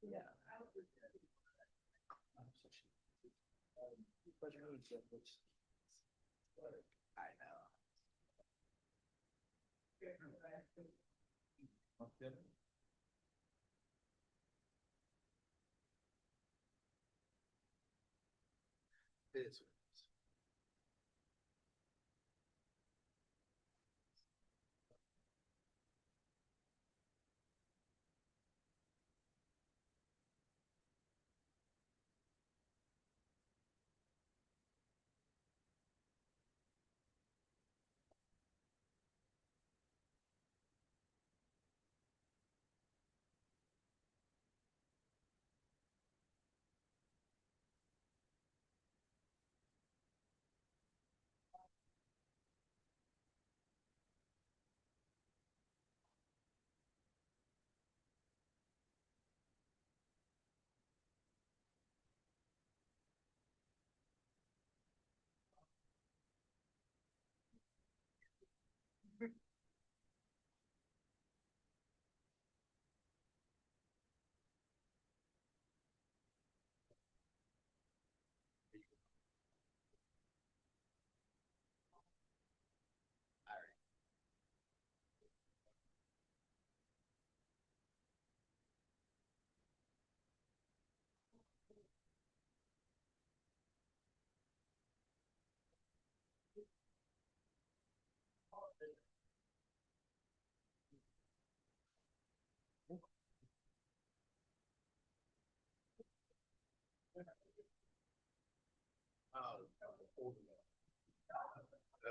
Yeah. I know. It is.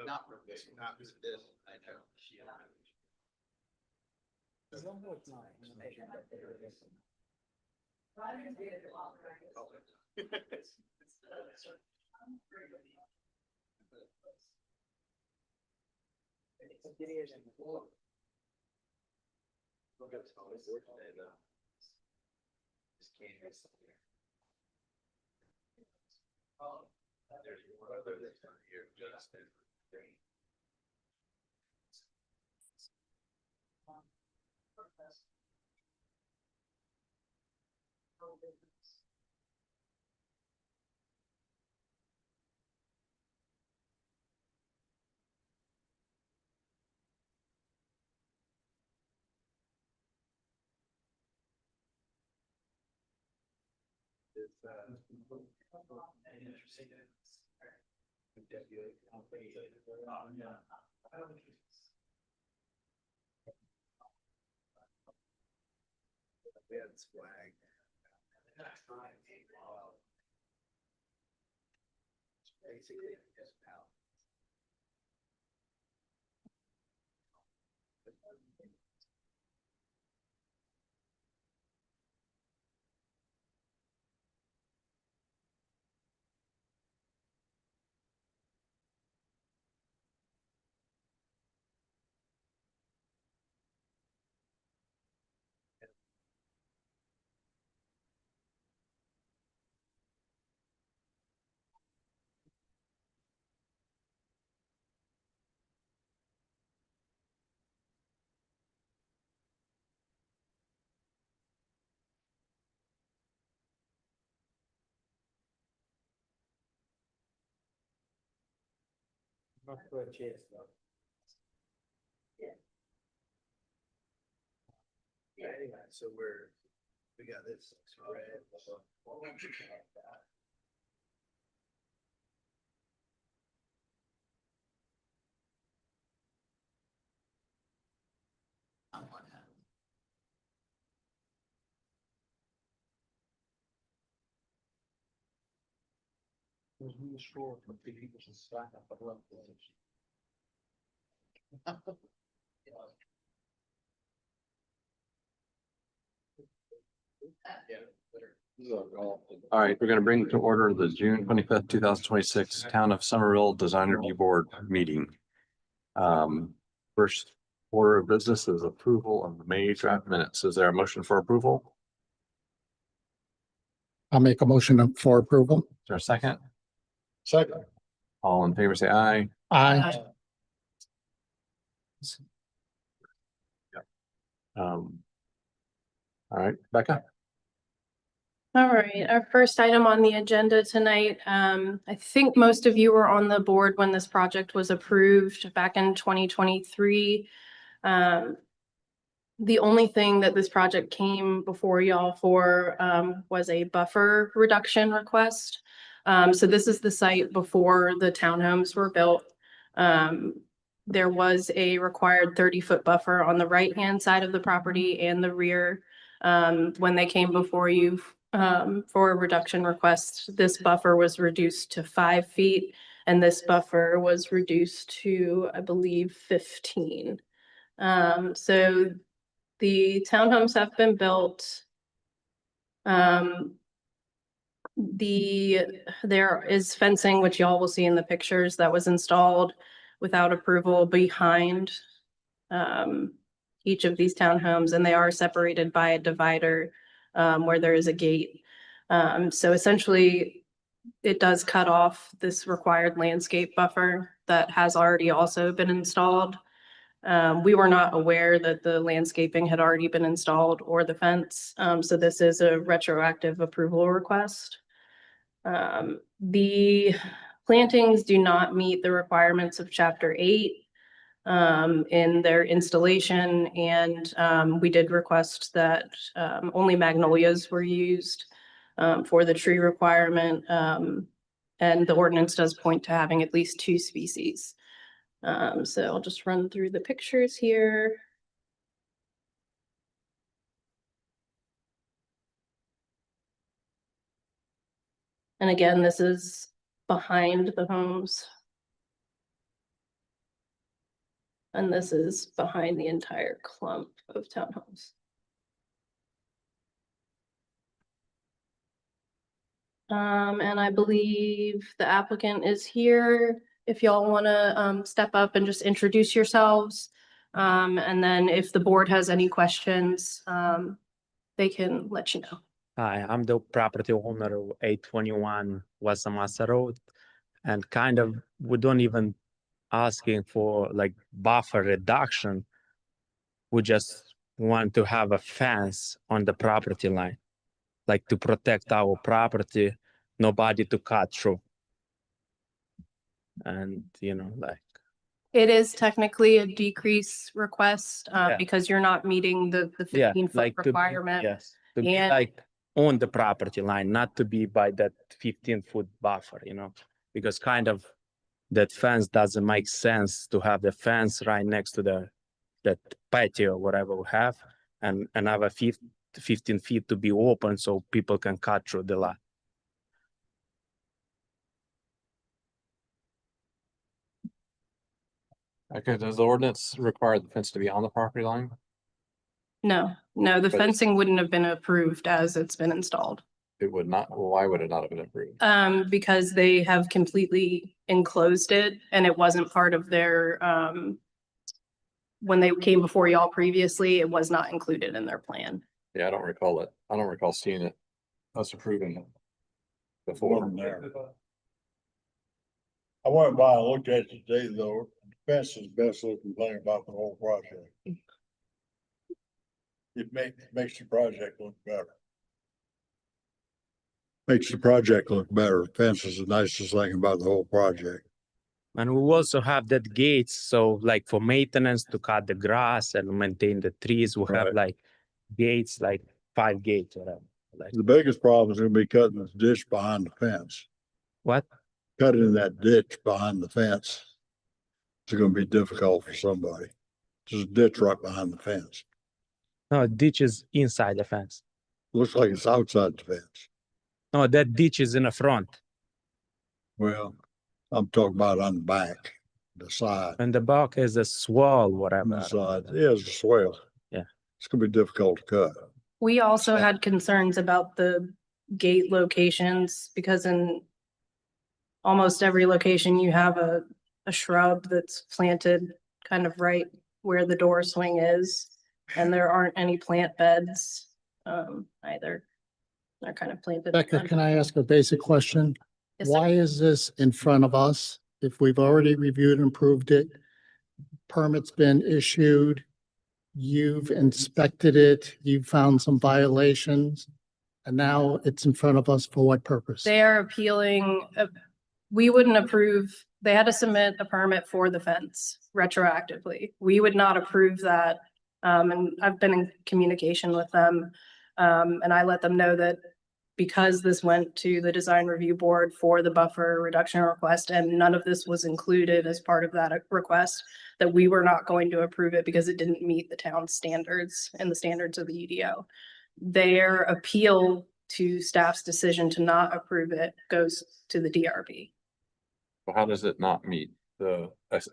Not for this, not for this, I know. There's one other that's on here, just it's flag. Basically, just out. Not for a chase though. Yeah. Anyway, so we got this red. On one hand. There's really short for people to stack up a lot. All right, we're going to bring to order the June 25th, 2026 Town of Somerville Design Review Board meeting. First order of business is approval of the May draft minutes. Is there a motion for approval? I'll make a motion for approval. Is there a second? Second. All in favor, say aye. Aye. Um, All right, Becca? All right, our first item on the agenda tonight, I think most of you were on the board when this project was approved back in 2023. The only thing that this project came before y'all for was a buffer reduction request. So this is the site before the townhomes were built. There was a required 30-foot buffer on the right-hand side of the property and the rear. When they came before you for a reduction request, this buffer was reduced to 5 feet, and this buffer was reduced to, I believe, 15. So the townhomes have been built. There is fencing, which y'all will see in the pictures, that was installed without approval behind each of these townhomes, and they are separated by a divider where there is a gate. So essentially, it does cut off this required landscape buffer that has already also been installed. We were not aware that the landscaping had already been installed or the fence. So this is a retroactive approval request. The plantings do not meet the requirements of Chapter 8 in their installation, and we did request that only magnolias were used for the tree requirement. And the ordinance does point to having at least 2 species. So I'll just run through the pictures here. And again, this is behind the homes. And this is behind the entire clump of townhomes. And I believe the applicant is here. If y'all want to step up and just introduce yourselves. And then if the board has any questions, they can let you know. Hi, I'm the property owner of 821 West Amasa Road. And kind of, we don't even asking for like buffer reduction. We just want to have a fence on the property line, like to protect our property, nobody to cut through. And, like. It is technically a decrease request Yeah. because you're not meeting the 15-foot like requirement. Yes, to be And- like on the property line, not to be by that 15-foot buffer, because kind of that fence doesn't make sense to have the fence right next to that patio, whatever we have, and have a 15 feet to be open so people can cut through the lot. Okay, does the ordinance require the fence to be on the property line? No, the But- fencing wouldn't have been approved as it's been installed. It would not, well, why would it not have been approved? Because they have completely enclosed it and it wasn't part of their, when they came before y'all previously, it was not included in their plan. Yeah, I don't recall it. I don't recall seeing it, us approving it before. Wasn't there. I went by and looked at it today, though. The fence is the best looking thing about the whole project. It makes the project look better. Makes the project look better. Fence is the nicest thing about the whole project. And we also have that gates, so like for maintenance to cut the grass and maintain the trees, we have Right. like gates, like 5 gates, whatever. Like The biggest problem is gonna be cutting this ditch behind the fence. what? Cutting that ditch behind the fence. It's gonna be difficult for somebody. There's a ditch right behind the fence. No, ditch is inside the fence. Looks like it's outside the fence. No, that ditch is in the front. Well, I'm talking about on the back, the side, And the back is a swell, on whatever. the side. Yeah, it's a swell. Yeah. It's gonna be difficult to cut. We also had concerns about the gate locations because in almost every location you have a shrub that's planted kind of right where the door swing is. And there aren't any plant beds either. They're kind of planted. Becca, can I ask a basic question? Yes, sir. Why is this in front of us? If we've already reviewed and approved it, permit's been issued, you've inspected it, you found some violations, and now it's in front of us for what purpose? They are appealing, we wouldn't approve, they had to submit a permit for the fence retroactively. We would not approve that. And I've been in communication with them. And I let them know that because this went to the design review board for the buffer reduction request and none of this was included as part of that request, that we were not going to approve it because it didn't meet the town's standards and the standards of the UDO. Their appeal to staff's decision to not approve it goes to the DRB. Well, how does it not meet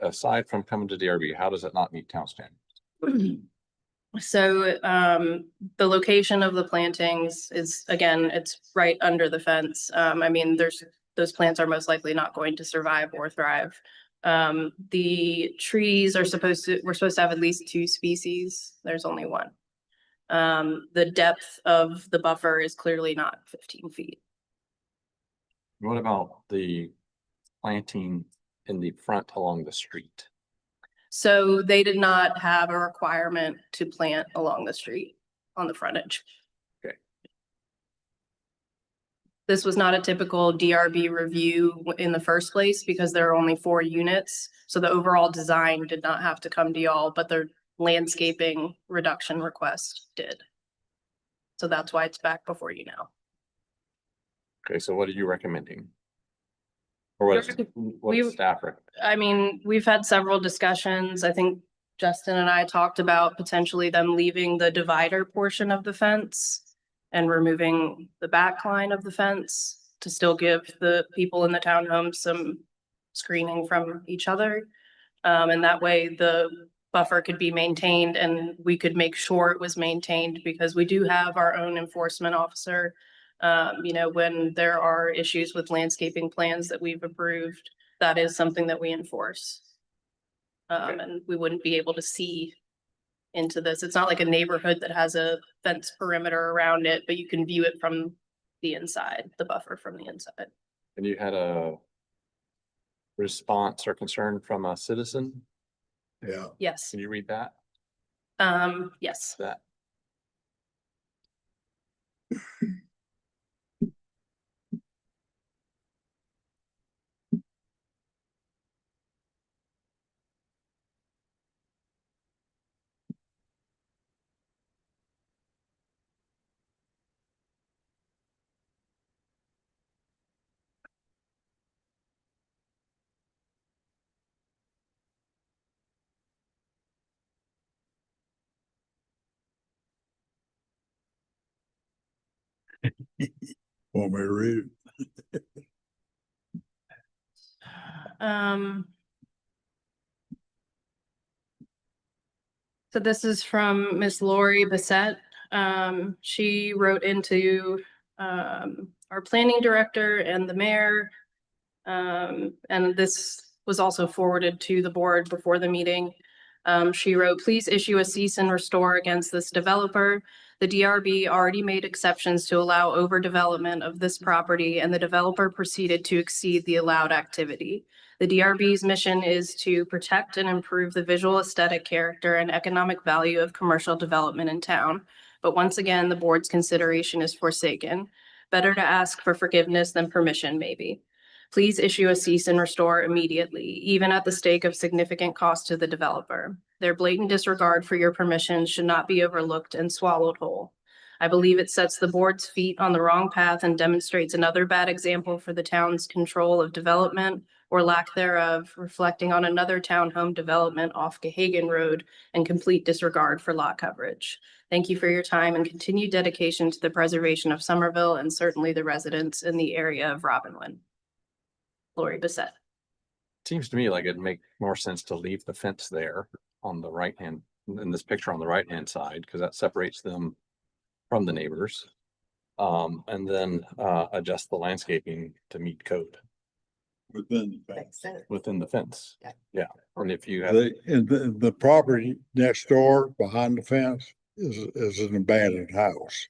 aside from coming to DRB, how does it not meet town standards? So the location of the plantings is, again, it's right under the fence. I mean, those plants are most likely not going to survive or thrive. The trees are we're supposed to have at least 2 species. There's only 1. The depth of the buffer is clearly not 15 feet. What about the planting in the front along the street? So they did not have a requirement to plant along the street on the frontage. Okay. This was not a typical DRB review in the first place because there are only 4 units. So the overall design did not have to come to y'all, but the landscaping reduction request did. So that's why it's back before you now. Okay, so what are you recommending? Or what's staff recommend? I mean, we've had several discussions. I think Justin and I talked about potentially them leaving the divider portion of the fence and removing the back line of the fence to still give the people in the townhome some screening from each other. And that way the buffer could be maintained and we could make sure it was maintained because we do have our own enforcement officer. You know, when there are issues with landscaping plans that we've approved, that is something that we enforce. And we wouldn't be able to see into this. It's not like a neighborhood that has a fence perimeter around it, but you can view it from the inside, the buffer from the inside. And you had a response or concern from a citizen? Yeah. Yes. Can you read that? Yes. That. Want me to read it? So this is from Miss Lori Bissett. She wrote into our planning director and the mayor. And this was also forwarded to the board before the meeting. She wrote, please issue a cease and restore against this developer. The DRB already made exceptions to allow overdevelopment of this property and the developer proceeded to exceed the allowed activity. The DRB's mission is to protect and improve the visual aesthetic character and economic value of commercial development in town. But once again, the board's consideration is forsaken. Better to ask for forgiveness than permission, maybe. Please issue a cease and restore immediately, even at the stake of significant cost to the developer. Their blatant disregard for your permission should not be overlooked and swallowed whole. I believe it sets the board's feet on the wrong path and demonstrates another bad example for the town's control of development or lack thereof, reflecting on another townhome development off Gahagan Road and complete disregard for lot coverage. Thank you for your time and continued dedication to the preservation of Somerville and certainly the residents in the area of Robinwood. Lori Bissett. Seems to me like it'd make more sense to leave the fence there on the right hand, in this picture on the right hand side, because that separates them from the neighbors. And then adjust the landscaping to meet code Within the fence. within the fence. Yeah. Yeah, and if you have, The property next door behind the fence is an abandoned house.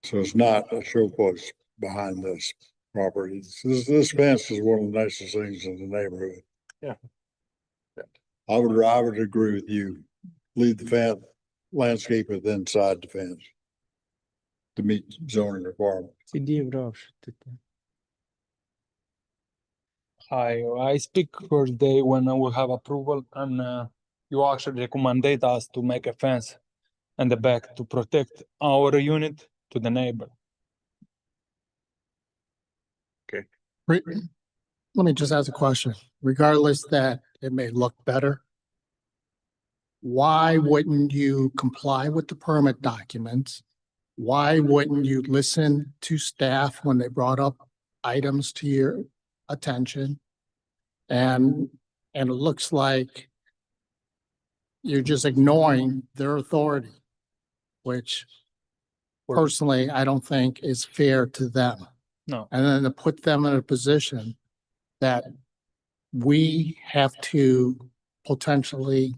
So it's not a show place behind this property. This fence is one of the nicest things in the neighborhood. Yeah. I would agree with you. leave the fence, landscape it inside the fence to meet zoning requirements. Hi, I speak first day when I will have approval and you actually recommended us to make a fence in the back to protect our unit to the neighbor. Re- Let me just ask a question. Regardless that it may look better, why wouldn't you comply with the permit documents? Why wouldn't you listen to staff when they brought up items to your attention? And it looks like you're just ignoring their authority, which personally, I don't think is fair to them. No, And then to put them in a position that we have to potentially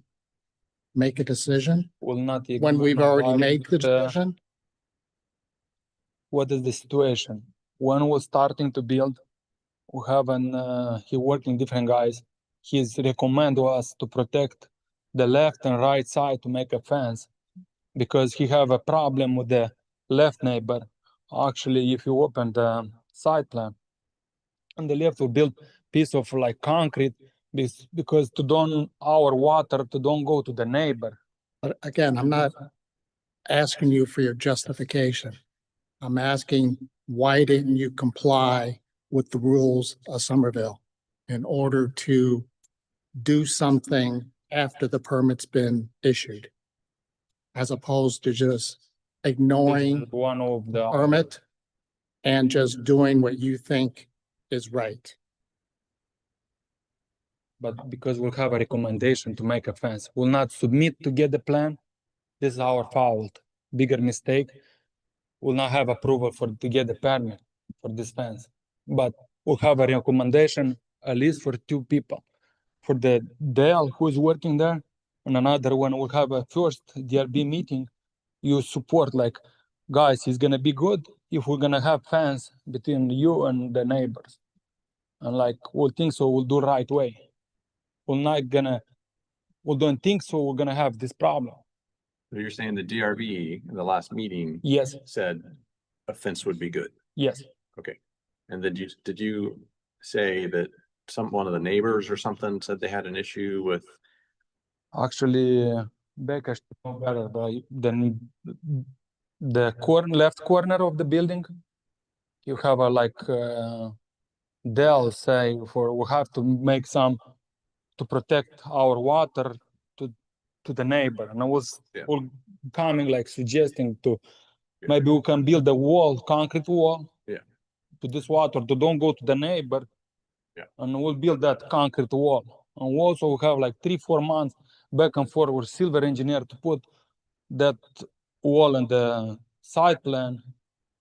make a decision will not. when we've ignore already about made the it. decision. What is the situation? When we're starting to build, we have he working different guys. He's recommend us to protect the left and right side to make a fence because he have a problem with the left neighbor. Actually, if you open the side plan, on the left we build piece of like concrete because to don't our water to don't go to the neighbor. But again, I'm not asking you for your justification. I'm asking, why didn't you comply with the rules of Somerville in order to do something after the permit's been issued? As opposed to just ignoring One of the permit and just doing what you think is right. but because we'll have a recommendation to make a fence, we'll not submit to get the plan. This is our fault. Bigger mistake. We'll not have approval for to get the permit for this fence. But we'll have a recommendation at least for 2 people. For the Dale who is working there, and another one will have a first DRB meeting. You support like, guys, it's gonna be good if we're gonna have fence between you and the neighbors. And like, we'll think so, we'll do right way. We don't think so, we're gonna have this problem. So you're saying the DRB in the last meeting Yes, said a fence would be good. yes. Okay. And then did you say that one of the neighbors or something said they had an issue with? Actually, Becca should know better, but then the left corner of the building, you have a like, Dell say we have to make some to protect our water to the neighbor. And I was Yeah. all coming like suggesting to Yeah. maybe we can build a wall, concrete wall. Yeah. To this water to don't go to the neighbor. Yeah. And we'll build that concrete wall. And we also have like 3-4 months back and forth with civil engineer to put that wall in the site plan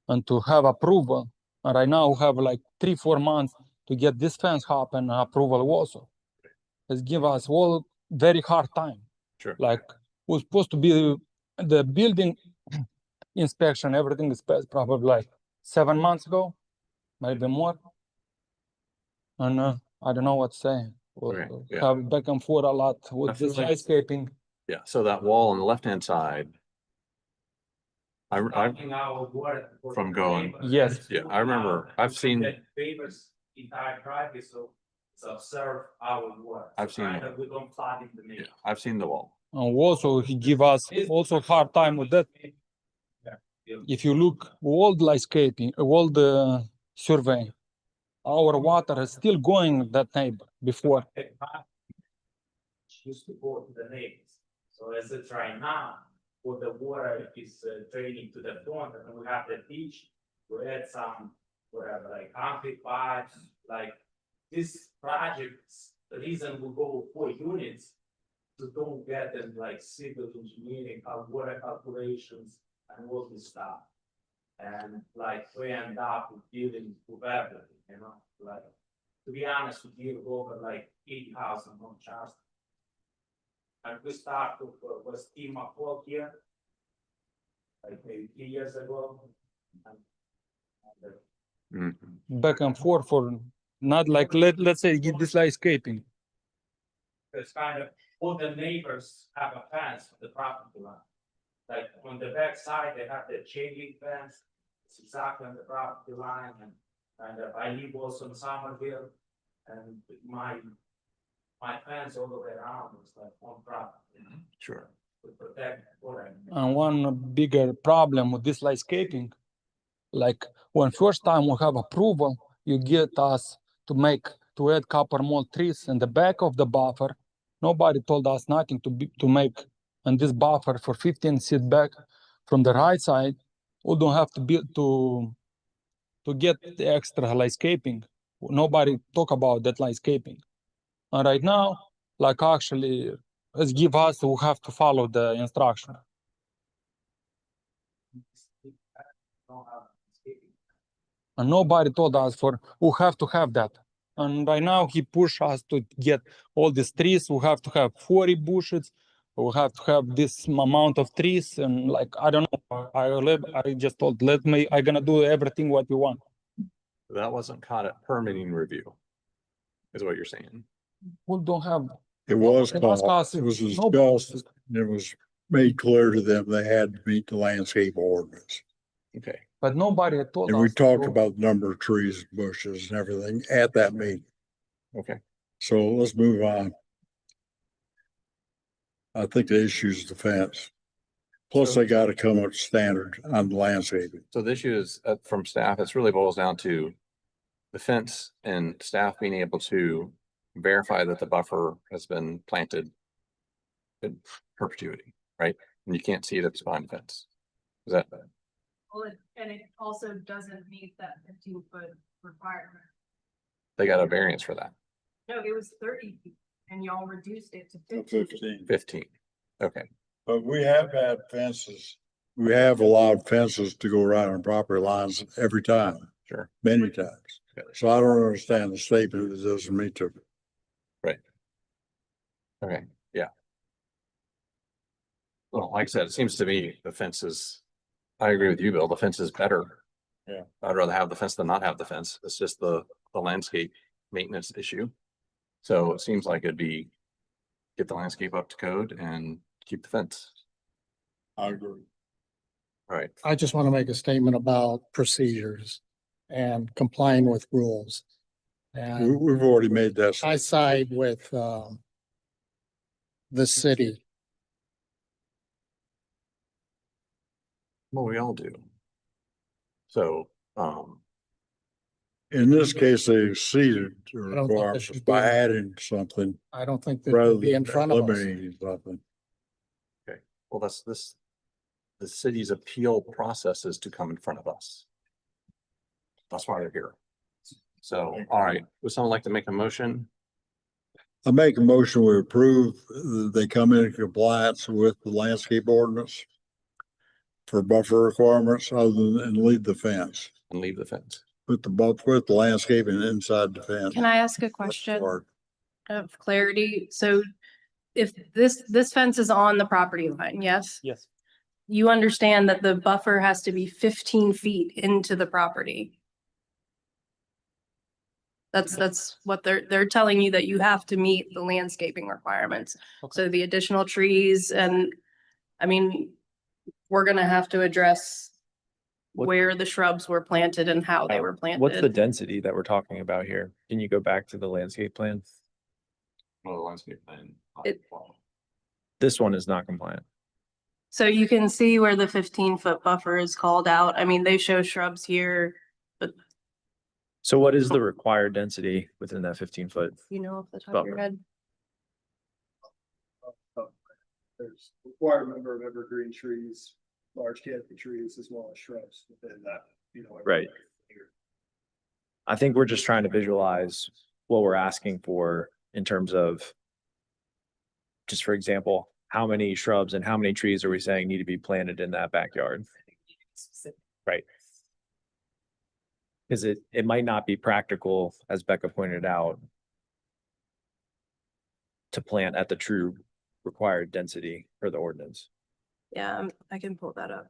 and to have approval. And right now we have like 3-4 months to get this fence happen and approval also. It's give us all very hard time. Sure. Like we're supposed to be the building inspection, everything is passed probably like 7 months ago, maybe more. And I don't know what to say. We'll Okay, yeah. have back and forth a lot with I feel this like- landscaping. Yeah, so that wall on the left-hand side. I, from going, Yes, yeah, I remember, I've seen, Favors entire driveway, so it's observe our work. I've seen Kind that. of we don't flood in the yeah, middle. I've seen the wall. and also he give us also hard time with that. If you look old landscaping, old survey, our water is still going that neighbor before. Used to go to the neighbors. So as it's right now, for the water is draining to the front and we have the ditch, we add some, whatever, like concrete pipes, like this project's, the reason we go 4 units to don't get them like civil engineering, water calculations and all this stuff. And like we end up with dealing with everything, you know, like, to be honest, we give over like 80,000 on charge. And we start with Steve McCall here. Like maybe 3 years ago. Mhm. Back and forth for not like let's say get this landscaping. It's kind of all the neighbors have a fence on the property line. Like on the back side, they have the chain link fence, it's exactly on the property line, and I live also in Somerville, and my fence all the way around is like on property. Sure. To protect what I. And one bigger problem with this landscaping, like when first time we have approval, you get us to add copper mold trees in the back of the buffer. Nobody told us nothing to make on this buffer for 15 feet back from the right side. We don't have to build to get the extra landscaping. Nobody talk about that landscaping. And right now, like actually, it's give us, we have to follow the instruction. And nobody told us we have to have that. And right now he push us to get all these trees. We have to have 40 bushes. We have to have this amount of trees. And like, I don't know, I just told, I'm gonna do everything what you want. That wasn't caught at permitting review, is what you're saying. We don't have, It was It was called, cost- it was no- discussed, and it was made clear to them they had to meet the landscape ordinance. Okay. but nobody told us. And we talked to- about the number of trees, bushes and everything at that meeting. Okay. So let's move on. I think the issue is the fence. Plus, they gotta come up standard on the landscaping. So the issue is from staff, it's really boils down to the fence and staff being able to verify that the buffer has been planted in perpetuity, right? And you can't see it if it's behind the fence. Is that, Well, and it also doesn't meet that 15-foot requirement. they got a variance for that, No, it was 30 feet and y'all reduced it to 50. 15. Okay, But we have had fences. We have allowed fences to go around on property lines every time, sure. many times. So I don't understand the statement that doesn't meet the. Okay, yeah. Well, like I said, it seems to me the fence is, I agree with you, Bill, the fence is better. Yeah. I'd rather have the fence than not have the fence. It's just the landscape maintenance issue. So it seems like it'd be get the landscape up to code and keep the fence. I agree. All right, I just want to make a statement about procedures and complying with rules. And We've already made that. I side with, the city. well, we all do. So, In this case, they exceeded the I don't think it requirements should by be- adding something I don't think that rather would be in than front of us. eliminating something. well, that's this, the city's appeal process is to come in front of us. That's why they're here. So, all right, would someone like to make a motion? I make a motion, we approve, they come in compliance with the landscape ordinance for buffer requirements other than, and leave the fence, And leave the fence. put the landscaping inside the fence. Can I ask a question of clarity? So if this fence is on the property line, yes? Yes. You understand that the buffer has to be 15 feet into the property. That's what they're telling you, that you have to meet the landscaping requirements. So the additional trees and, I mean, we're gonna have to address What- where the shrubs were planted and how they were planted. What's the density that we're talking about here? Can you go back to the landscape plan? Well, the landscape plan. It- This one is not compliant. So you can see where the 15-foot buffer is called out. I mean, they show shrubs here, but So what is the required density within that 15-foot? you know, off the top of your Buffer. head. There's required number of evergreen trees, large canopy trees, as well as shrubs within that, you know. Right. I think we're just trying to visualize what we're asking for in terms of, just for example, how many shrubs and how many trees are we saying need to be planted in that backyard? Right. Because it might not be practical, as Becca pointed out, to plant at the true required density for the ordinance. Yeah, I can pull that up.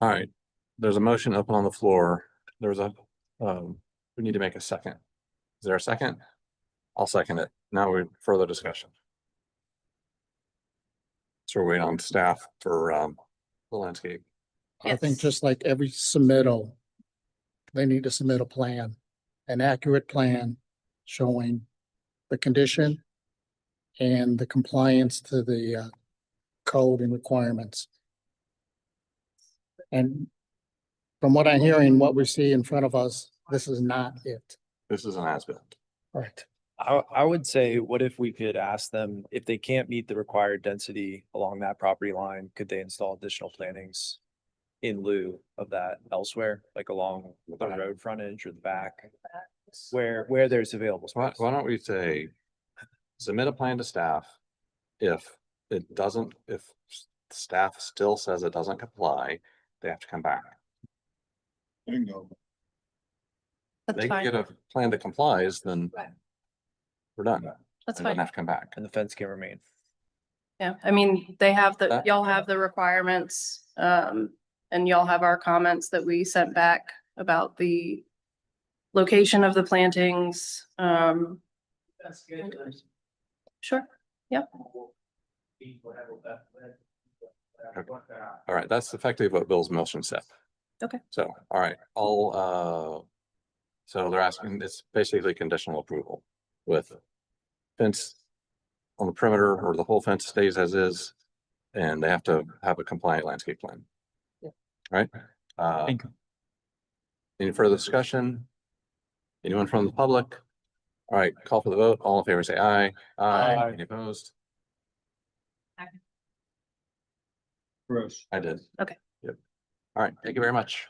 All right, there's a motion open on the floor. There's a, we need to make a second Is there a second? I'll second it. Now we further discussion. So we're waiting on staff for the landscape. I think Yes. just like every submittal, they need to submit a plan, an accurate plan showing the condition and the compliance to the code and requirements. And from what I'm hearing, what we see in front of us, this is not it. This is an as-built. Right. I would say, what if we could ask them if they can't meet the required density along that property line, could they install additional plantings in lieu of that elsewhere, like along the road frontage or the back, where there's available Why, space? why don't we say, submit a plan to staff. If it doesn't, if staff still says it doesn't comply, they have to come back. Bingo. That's They fine. get a plan that complies, then we're done. That's They don't fine. have to come back. And the fence can remain. Yeah, I mean, they have the, That- y'all have the requirements, and y'all have our comments that we sent back about the location of the plantings. That's good. Sure, All right, that's effectively what Bill's motion said. Okay. So, all right, so they're asking, it's basically conditional approval with fence on the perimeter, or the whole fence stays as is, and they have to have a compliant landscape plan. Yeah. All right, Thank you. any further discussion? Anyone from the public? All right, call for the vote. All in favor, say aye. Aye. Any opposed? Chris. I did. Okay. Yep. All right, thank you very much.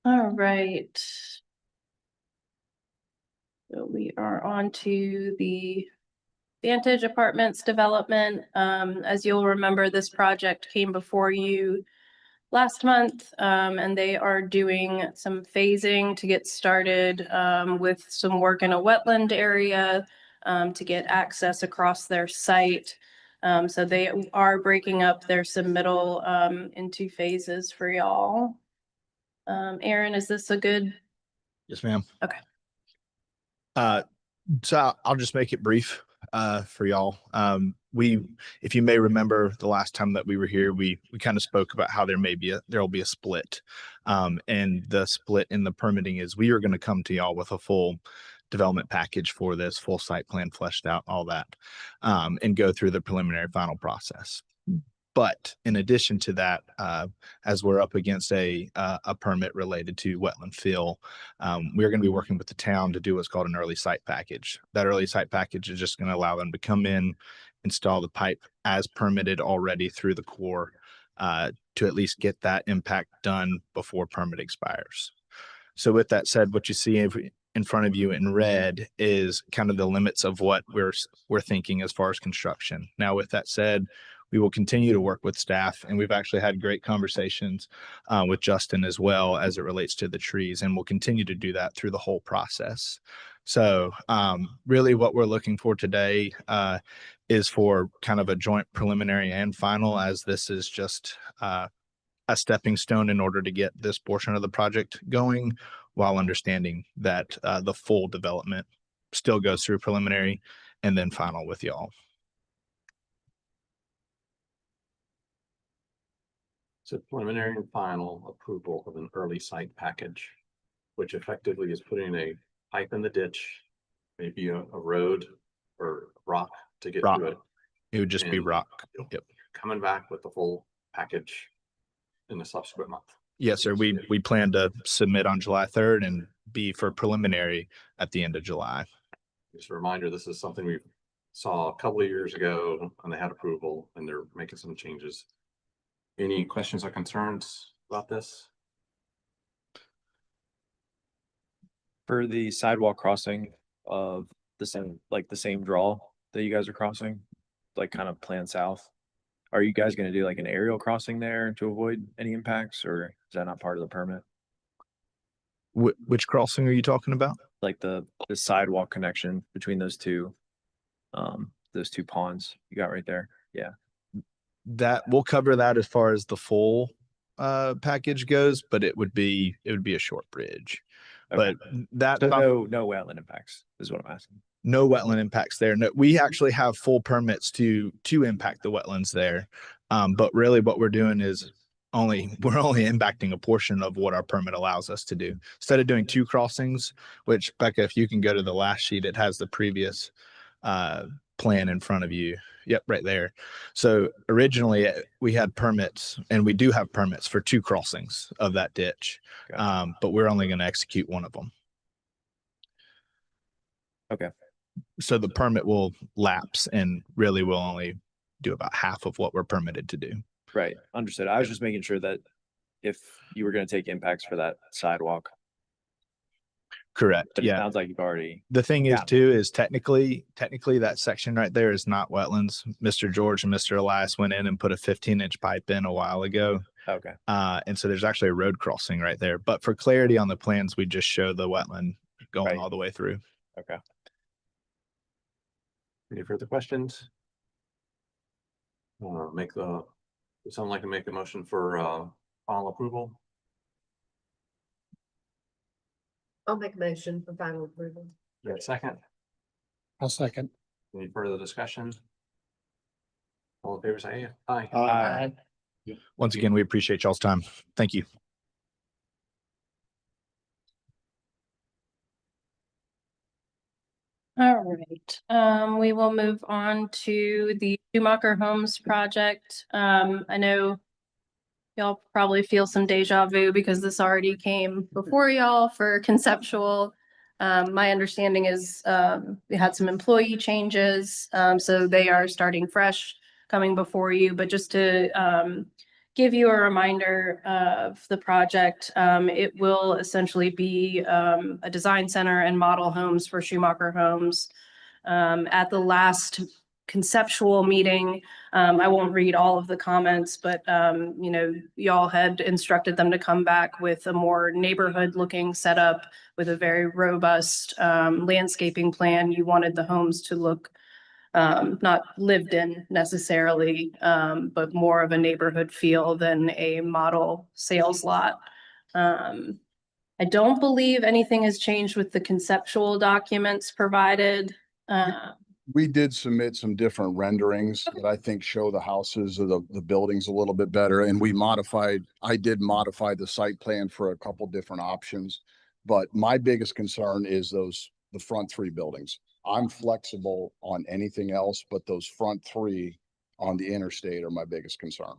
all right. So we are on to the Vantage Apartments development. As you'll remember, this project came before you last month, and they are doing some phasing to get started, with some work in a wetland area, to get access across their site. So they are breaking up their submittal, into phases for y'all. Aaron, is this a good? Yes, ma'am. Okay. So I'll just make it brief for y'all. If you may remember the last time that we were here, we kind of spoke about how there'll be a split. And the split in the permitting is we are going to come to y'all with a full development package for this, full site plan fleshed out, all that, and go through the preliminary final process. But in addition to that, as we're up against a permit related to wetland fill, we're going to be working with the town to do what's called an early site package. That early site package is just going to allow them to come in, install the pipe as permitted already through the Corps, to at least get that impact done before permit expires. So with that said, what you see in front of you in red is kind of the limits of what we're thinking as far as construction. Now, with that said, we will continue to work with staff, and we've actually had great conversations with Justin as well as it relates to the trees, and we'll continue to do that through the whole process. So really what we're looking for today is for kind of a joint preliminary and final, as this is just a stepping stone in order to get this portion of the project going, while understanding that the full development still goes through preliminary and then final with y'all. So preliminary and final approval of an early site package, which effectively is putting a pipe in the ditch, maybe a road or rock to get Rock. to it. It would just be And rock. Yep. Coming back with the full package in the subsequent month. Yes, sir. We plan to submit on July 3rd and be for preliminary at the end of July. Just a reminder, this is something we saw a couple of years ago and they had approval and they're making some changes. Any questions or concerns about this? For the sidewalk crossing of the same draw that you guys are crossing, like kind of plan south, are you guys going to do like an aerial crossing there to avoid any impacts, or is that not part of the permit? Which crossing are you talking about? Like the sidewalk connection between those two ponds you got right there? Yeah. That we'll cover that as far as the full package goes, but it would be a short bridge. Okay. But that So no wetland impacts is what I'm asking. no wetland impacts there. No, we actually have full permits to impact the wetlands there. But really what we're doing is we're only impacting a portion of what our permit allows us to do. Instead of doing 2 crossings, which Becca, if you can go to the last sheet, it has the previous plan in front of you. Yep, right there. So originally we had permits, and we do have permits for 2 crossings of that ditch. Okay. But we're only going to execute one of them. Okay. So the permit will lapse, and really will only do about half of what we're permitted to do. Right. Understood. I was just making sure that if you were going to take impacts for that sidewalk, Correct. but it Yeah. sounds like you've already. The thing is Yeah. too, is technically that section right there is not wetlands. Mr. George and Mr. Elias went in and put a 15-inch pipe in a while ago. Okay. And so there's actually a road crossing right there. But for clarity on the plans, we just show the wetland going Right. all the way through. Okay. Any further questions? Someone like to make a motion for final approval? I'll make a motion for final approval. You have a second? I'll second. Any further discussion? All in favor, say aye. Aye. Once again, we appreciate y'all's time. Thank you. All right, we will move on to the Schumacher Homes project. I know y'all probably feel some deja vu because this already came before y'all for conceptual. My understanding is we had some employee changes, so they are starting fresh, coming before you. But just to give you a reminder of the project, it will essentially be a design center and model homes for Schumacher Homes. At the last conceptual meeting, I won't read all of the comments, but you know, y'all had instructed them to come back with a more neighborhood looking setup with a very robust landscaping plan. You wanted the homes to look not lived in necessarily, but more of a neighborhood feel than a model sales lot. I don't believe anything has changed with the conceptual documents provided. We did submit some different renderings that I think show the houses or the buildings a little bit better, and I did modify the site plan for a couple different options. But my biggest concern is the front 3 buildings. I'm flexible on anything else, but those front 3 on the interstate are my biggest concern.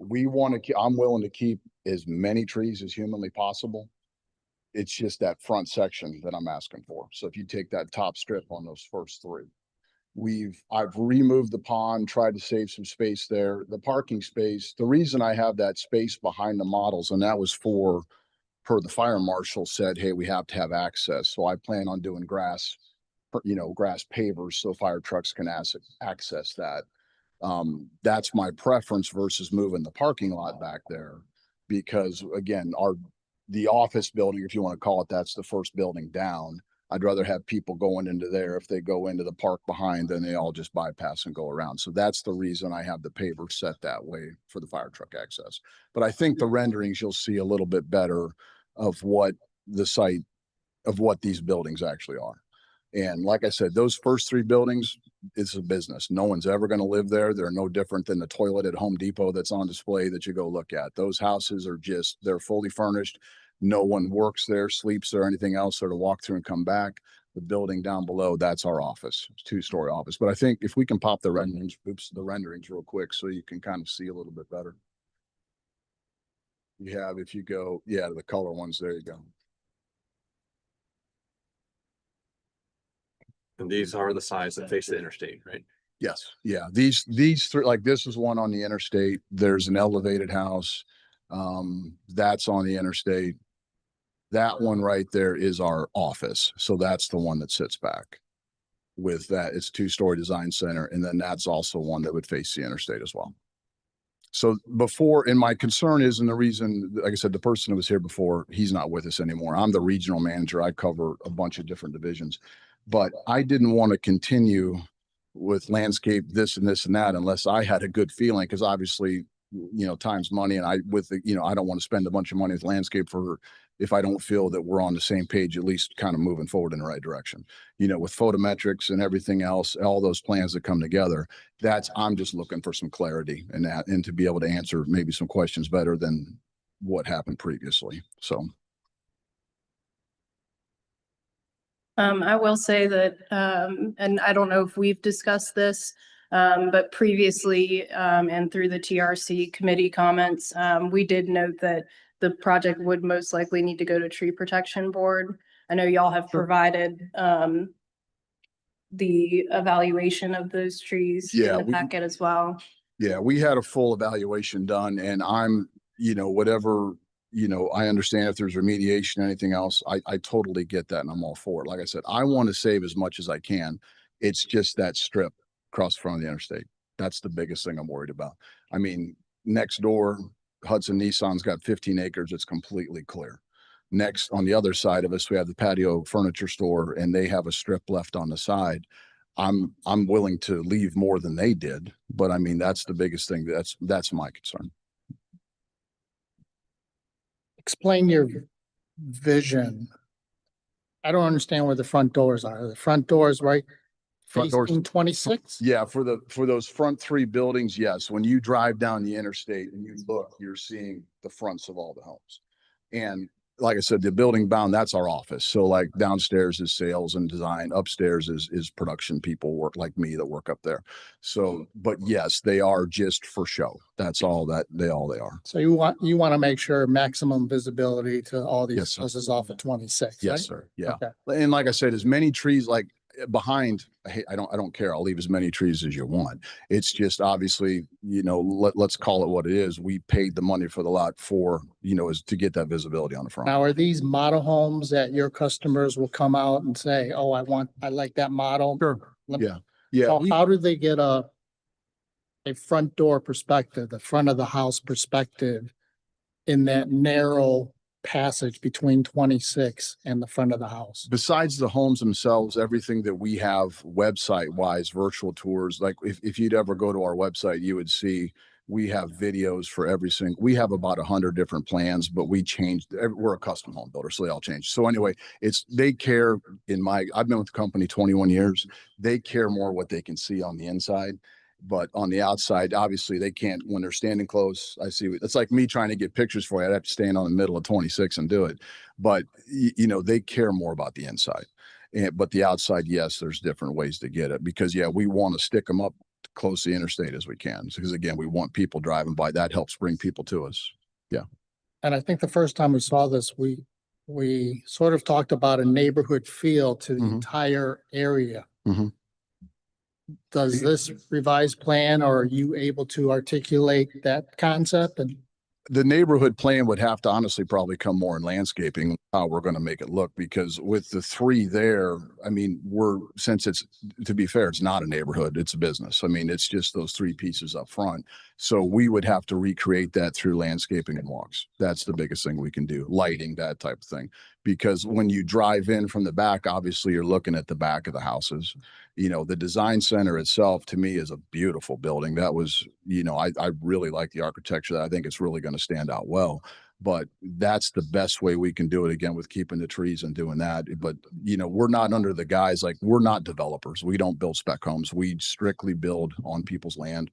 I'm willing to keep as many trees as humanly possible. It's just that front section that I'm asking for. So if you take that top strip on those first 3. I've removed the pond, tried to save some space there. The parking space, the reason I have that space behind the models, and that was per the fire marshal said, hey, we have to have access. So I plan on doing grass pavers so fire trucks can access that. That's my preference versus moving the parking lot back there. Because again, the office building, if you want to call it, that's the first building down. I'd rather have people going into there. If they go into the park behind, then they all just bypass and go around. So that's the reason I have the paver set that way for the fire truck access. But I think the renderings, you'll see a little bit better of what these buildings actually are. And like I said, those first 3 buildings, it's a business. No one's ever going to live there. They're no different than the toilet at Home Depot that's on display that you go look at. Those houses are they're fully furnished. No one works there, sleeps there, anything else, or to walk through and come back. The building down below, that's our office. It's 2-story office. But I think if we can pop the renderings real quick so you can kind of see a little bit better. If you go, to the color ones, there you go. And these are the sides that face the interstate, right? Yes. Yeah. These 3, like this is one on the interstate. There's an elevated house. That's on the interstate. That one right there is our office. So that's the one that sits back with that. It's 2-story design center. And then that's also one that would face the interstate as well. So and my concern is, and the reason, like I said, the person who was here before, he's not with us anymore. I'm the regional manager. I cover a bunch of different divisions, but I didn't want to continue with landscape, this and this and that, unless I had a good feeling. Cause obviously time's money. And I don't want to spend a bunch of money with landscape if I don't feel that we're on the same page, at least kind of moving forward in the right direction. With photometrics and everything else, all those plans that come together, I'm just looking for some clarity and to be able to answer maybe some questions better than what happened previously. So. I will say that, and I don't know if we've discussed this, but previously, and through the TRC committee comments, we did note that the project would most likely need to go to tree protection board. I know y'all have provided, the evaluation of those trees in the packet as well. Yeah, we had a full evaluation done and I'm, whatever, I understand if there's remediation, anything else, I totally get that and I'm all for it. Like I said, I want to save as much as I can. It's just that strip across the front of the interstate. That's the biggest thing I'm worried about. I mean, next door, Hudson Nissan's got 15 acres. It's completely clear. Next, on the other side of us, we have the patio furniture store and they have a strip left on the side. I'm willing to leave more than they did, but I mean, that's the biggest thing. That's my concern. Explain your vision. I don't understand where the front doors are. The front doors, right? Front doors. Facing 26? Yeah, for those front three buildings, yes. When you drive down the interstate and you look, you're seeing the fronts of all the homes. And like I said, the building bound, that's our office. So like downstairs is sales and design, upstairs is production people work like me that work up there. So, but yes, they are just for show. That's all they are. So you want to make sure maximum visibility to all these Yes, sir. houses off of 26, right? Yes, sir. Yeah. Okay. And like I said, as many trees like behind, I don't care. I'll leave as many trees as you want. It's just obviously, let's call it what it is. We paid the money for the lot is to get that visibility on the front. Now, are these model homes that your customers will come out and say, oh, I like that model? Sure. Yeah. Yeah. So how do they get a front door perspective, the front of the house perspective in that narrow passage between 26 and the front of the house? Besides the homes themselves, everything that we have website wise, virtual tours, like if you'd ever go to our website, you would see we have videos for we have about 100 different plans, but we're a custom home builder, so they all change. So anyway, they care I've been with the company 21 years. They care more what they can see on the inside. But on the outside, obviously they can't, when they're standing close, it's like me trying to get pictures for you. I'd have to stand on the middle of 26 and do it. But, they care more about the inside. But the outside, yes, there's different ways to get it because, we want to stick them up close to the interstate as we can. Because again, we want people driving by. That helps bring people to us. Yeah. And I think the first time we saw this, we sort of talked about a neighborhood feel to the entire area. Mhm. Does this revised plan, or are you able to articulate that concept? And The neighborhood plan would have to honestly probably come more in landscaping, how we're going to make it look, because with the three there, I mean, to be fair, it's not a neighborhood, it's a business. I mean, it's just those three pieces up front. So we would have to recreate that through landscaping and walks. That's the biggest thing we can do, lighting, that type of thing. Because when you drive in from the back, obviously you're looking at the back of the houses. The design center itself to me is a beautiful building. That was, I really like the architecture. I think it's really going to stand out well. But that's the best way we can do it, again, with keeping the trees and doing that. But, we're not under the guise, like we're not developers. We don't build spec homes. We strictly build on people's land.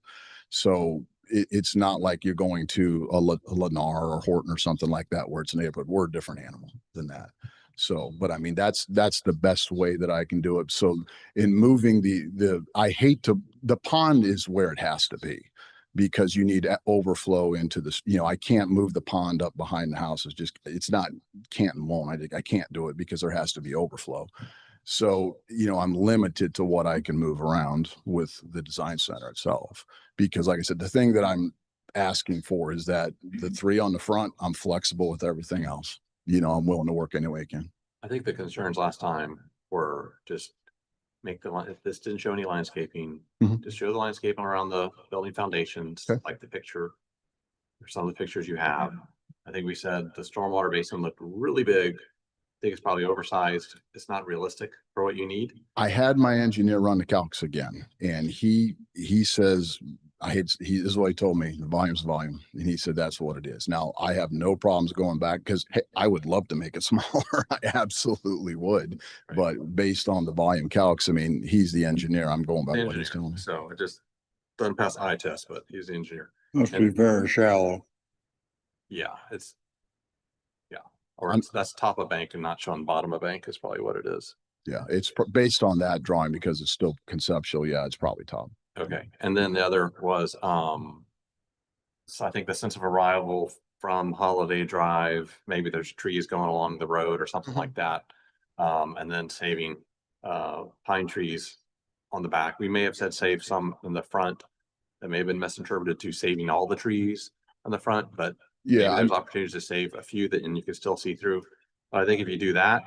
So it's not like you're going to a Lennar or Horton or something like that, where it's a neighborhood. We're a different animal than that. So, but I mean, that's the best way that I can do it. So in moving the pond is where it has to be, because you need overflow into this. I can't move the pond up behind the house. Can't and won't. I can't do it because there has to be overflow. So, I'm limited to what I can move around with the design center itself, because like I said, the thing that I'm asking for is that the three on the front, I'm flexible with everything else. I'm willing to work any way I can. I think the concerns last time were just if this didn't show any landscaping, just show the landscaping around the building foundations, like the picture or some of the pictures you have. I think we said the stormwater basin looked really big. I think it's probably oversized. It's not realistic for what you need. I had my engineer run the calcs again, and he says, this is what he told me, the volume's volume. And he said, that's what it is. Now I have no problems going back because I would love to make it smaller. I absolutely would. Right. But based on the volume calcs, I mean, he's the engineer. I'm going by what he's Engineer. telling me. So it just doesn't pass eye test, but he's the engineer. Must be very shallow. Yeah, or that's top of bank and not showing bottom of bank is probably what it is. Yeah, it's based on that drawing because it's still conceptual. Yeah, it's probably top. Okay, and then the other was, so I think the sense of arrival from Holiday Drive, maybe there's trees going along the road or something like that. And then saving, pine trees on the back. We may have said save some in the front. That may have been misinterpreted to saving all the trees on the front, but maybe Yeah, there's opportunities to save a few that, and you can still see through. But I think if you do that,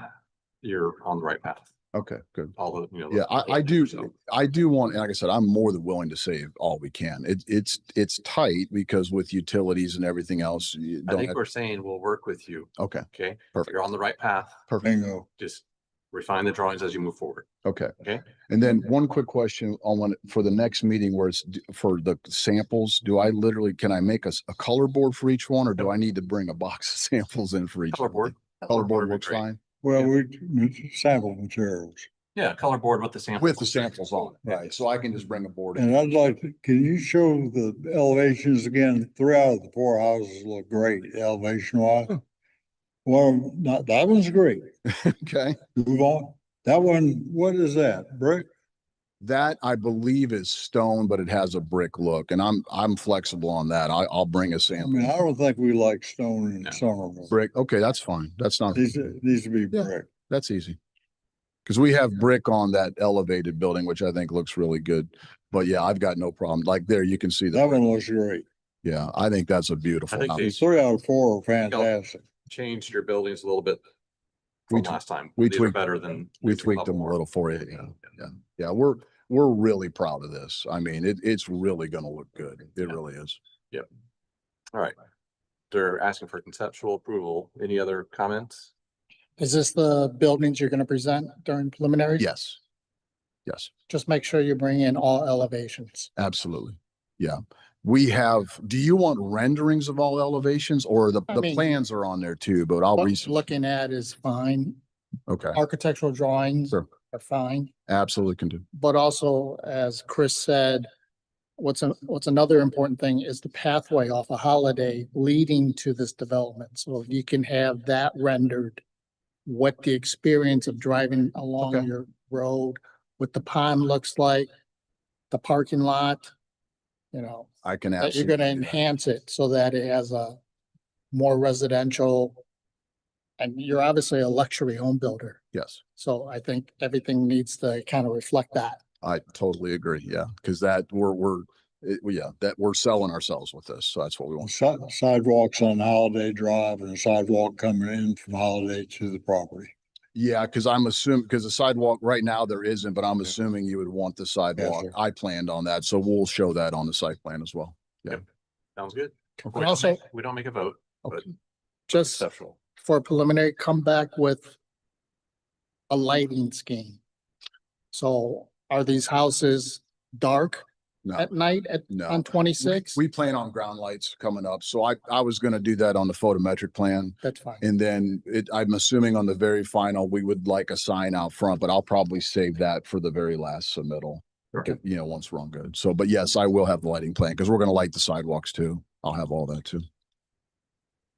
you're on the right path. okay, good. All the, you know. Yeah, I so. do want, like I said, I'm more than willing to save all we can. It's tight because with utilities and everything else. You I don't think have- we're saying we'll work with you. Okay, Okay. perfect. You're on the right path. Perfect. Bingo. Just refine the drawings as you move forward. Okay. Okay. And then one quick question on one for the next meeting where it's for the samples, can I make a color board for each one or do I need to bring a box of samples in for each? Color board. Color board would be works great. fine Well, we sample materials. Yeah, color board with the samples. with the samples on it. Right. So I can just bring a board in. And I'd like to, can you show the elevations again? 3 out of the 4 houses look great elevation wise. Well, not, that one's great. Okay. Move on. That one, what is that? Brick? That I believe is stone, but it has a brick look and I'm flexible on that. I'll bring a I sample. mean, I don't think we like stone in No. Somerville. Brick. Okay, that's fine. That's not, Needs to be Yeah. brick. that's easy. Cause we have brick on that elevated building, which I think looks really good. But yeah, I've got no problem. Like there, you can see That that. one looks great. Yeah, I think that's a beautiful think house. they- 3 out of 4 are fantastic. Changed your buildings a little bit We from tw- last time. we These are tweaked- better than. We least tweaked level them a more. little for you. Yeah. We're really proud of this. I mean, it's really gonna look good. It really is. All right. They're asking for conceptual approval. Any other comments? Is this the buildings you're gonna present during preliminary? Yes. Yes, Just make sure you bring in all elevations. absolutely. Yeah. We have, do you want renderings of all elevations or the I mean- plans are on there too, but I'll What research. looking at is fine. Okay, Architectural drawings Sure. are fine. absolutely can do. But also, as Chris said, what's another important thing is the pathway off a Holiday leading to this development. So if you can have that rendered, what the experience of driving along Okay. your road, what the pond looks like, the parking lot, I can that you're absolutely. gonna do that. enhance it so that it has a more residential. And you're obviously a luxury home builder. Yes, So I think everything needs to kind of reflect that. I totally agree. Yeah, because that we're selling ourselves with this. So that's what we want. Sidewalks on Holiday Drive and a sidewalk coming in from Holiday to the property. Yeah, because I'm assuming, because the sidewalk right now there isn't, but I'm assuming you would want the sidewalk. sir. I planned on that, so we'll show that on the site plan as well. Sounds good. Okay. We don't Also- make- We don't make a vote, but Just conceptual. for preliminary, come back with a lighting scheme. So are these houses dark No, at night no. on 26? We plan on ground lights coming up, so I was gonna do that on the photometric plan. That's fine. And then I'm assuming on the very final, we would like a sign out front, but I'll probably save that for the very last submittal. Okay. Once we're on good. So, but yes, I will have the lighting plan because we're gonna light the sidewalks too. I'll have all that too.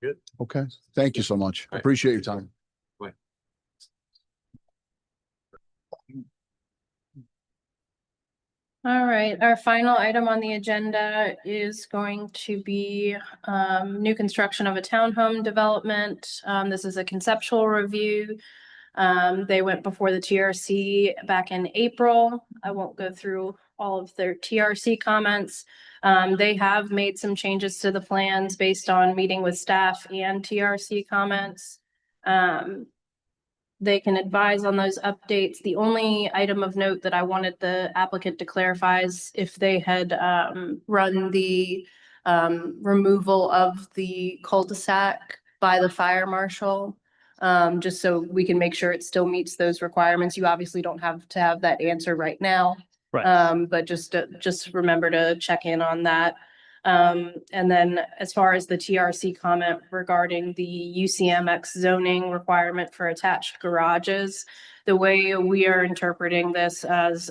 Good. Okay, thank you so much. All right. Appreciate your time. All right, our final item on the agenda is going to be new construction of a townhome development. This is a conceptual review. They went before the TRC back in April. I won't go through all of their TRC comments. They have made some changes to the plans based on meeting with staff and TRC comments. They can advise on those updates. The only item of note that I wanted the applicant to clarify is if they had run the removal of the cul-de-sac by the fire marshal. Just so we can make sure it still meets those requirements. You obviously don't have to have that answer right now. Right. But just remember to check in on that. And then as far as the TRC comment regarding the UCMX zoning requirement for attached garages, the way we are interpreting this as,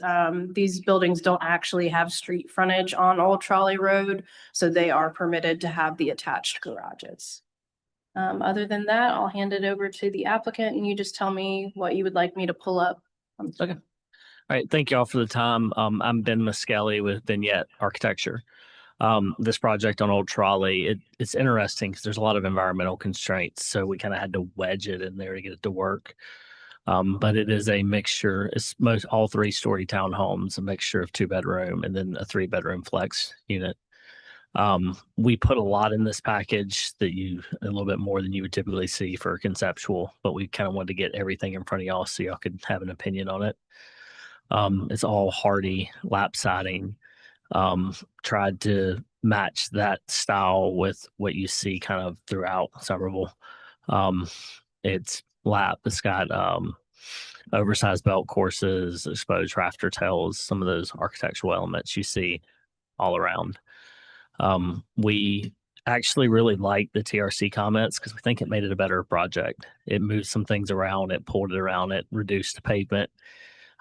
these buildings don't actually have street frontage on Old Trolley Road, so they are permitted to have the attached garages. Other than that, I'll hand it over to the applicant and you just tell me what you would like me to pull up. Okay. All right. Thank you all for the time. I'm Ben Muskelly with Vignette Architecture. This project on Old Trolley, it's interesting because there's a lot of environmental constraints. So we kind of had to wedge it in there to get it to work. But it is a mixture. It's all 3-story townhomes, a mixture of 2-bedroom and then a 3-bedroom flex unit. We put a lot in this package a little bit more than you would typically see for conceptual, but we kind of wanted to get everything in front of y'all so y'all could have an opinion on it. It's all hardy lap siding. Tried to match that style with what you see kind of throughout Somerville. It's lap. It's got oversized belt courses, exposed rafter tails, some of those architectural elements you see all around. We actually really like the TRC comments because we think it made it a better project. It moved some things around, it pulled it around, it reduced the pavement.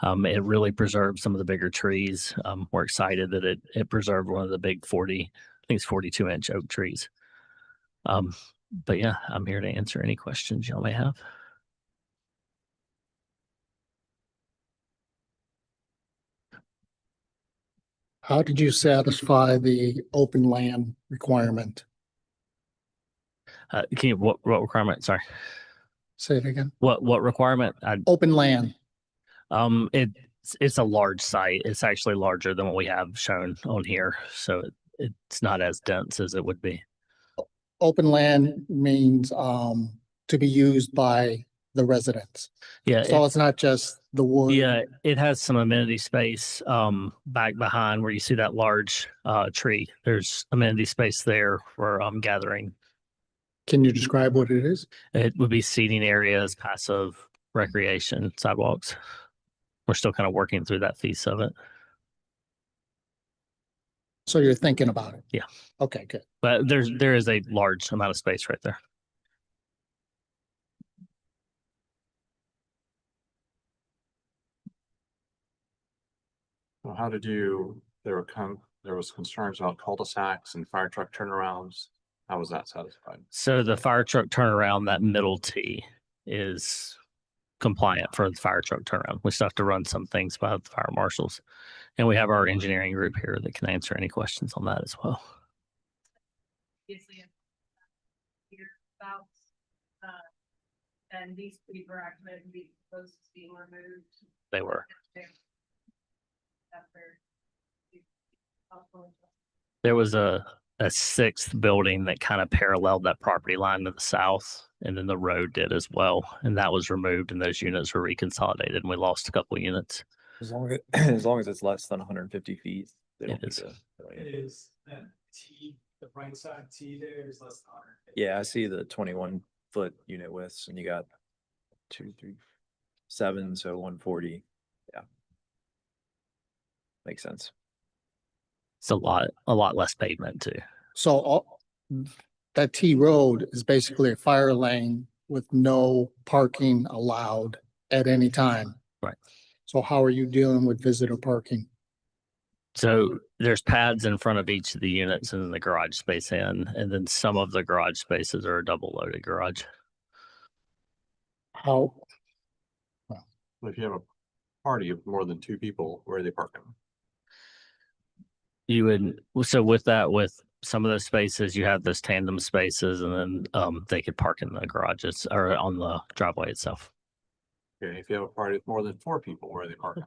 It really preserved some of the bigger trees. We're excited that it preserved one of the big 42-inch oak trees. But yeah, I'm here to answer any questions y'all may have. How did you satisfy the open land requirement? What requirement? Sorry. Say it again. What requirement? Open land. It's a large site. It's actually larger than what we have shown on here. So it's not as dense as it would be. Open land means to be used by the residents. Yeah. So it's not just the wood. Yeah, it has some amenity space back behind where you see that large tree. There's amenity space there for gathering. Can you describe what it is? It would be seating areas, passive recreation, sidewalks. We're still kind of working through that piece of it. So you're thinking about it? Yeah. Okay, good. But there is a large amount of space right there. Well, there was concerns about cul-de-sacs and fire truck turnarounds. How was that satisfied? So the fire truck turnaround, that middle T is compliant for the fire truck turnaround. We still have to run some things by the fire marshals. And we have our engineering group here that can answer any questions on that as well. And these trees were actually supposed to be removed. They were. There was a 6th building that kind of paralleled that property line to the south, and then the road did as well. And that was removed and those units were reconsolidated and we lost a couple of units. As long as it's less than 150 feet. They don't It is. It is, that T, the right side T there is less than 100. Yeah, I see the 21-foot unit widths and you got 2, 3, 7, so 140. Yeah. Makes sense. It's a lot less pavement too. So that T road is basically a fire lane with no parking allowed at any time. Right. So how are you dealing with visitor parking? So there's pads in front of each of the units and then the garage space and then some of the garage spaces are a double loaded garage. How? If you have a party of more than 2 people, where are they parking? With some of those spaces, you have those tandem spaces and then they could park in the garages or on the driveway itself. Okay, if you have a party of more than 4 people, where are they parking?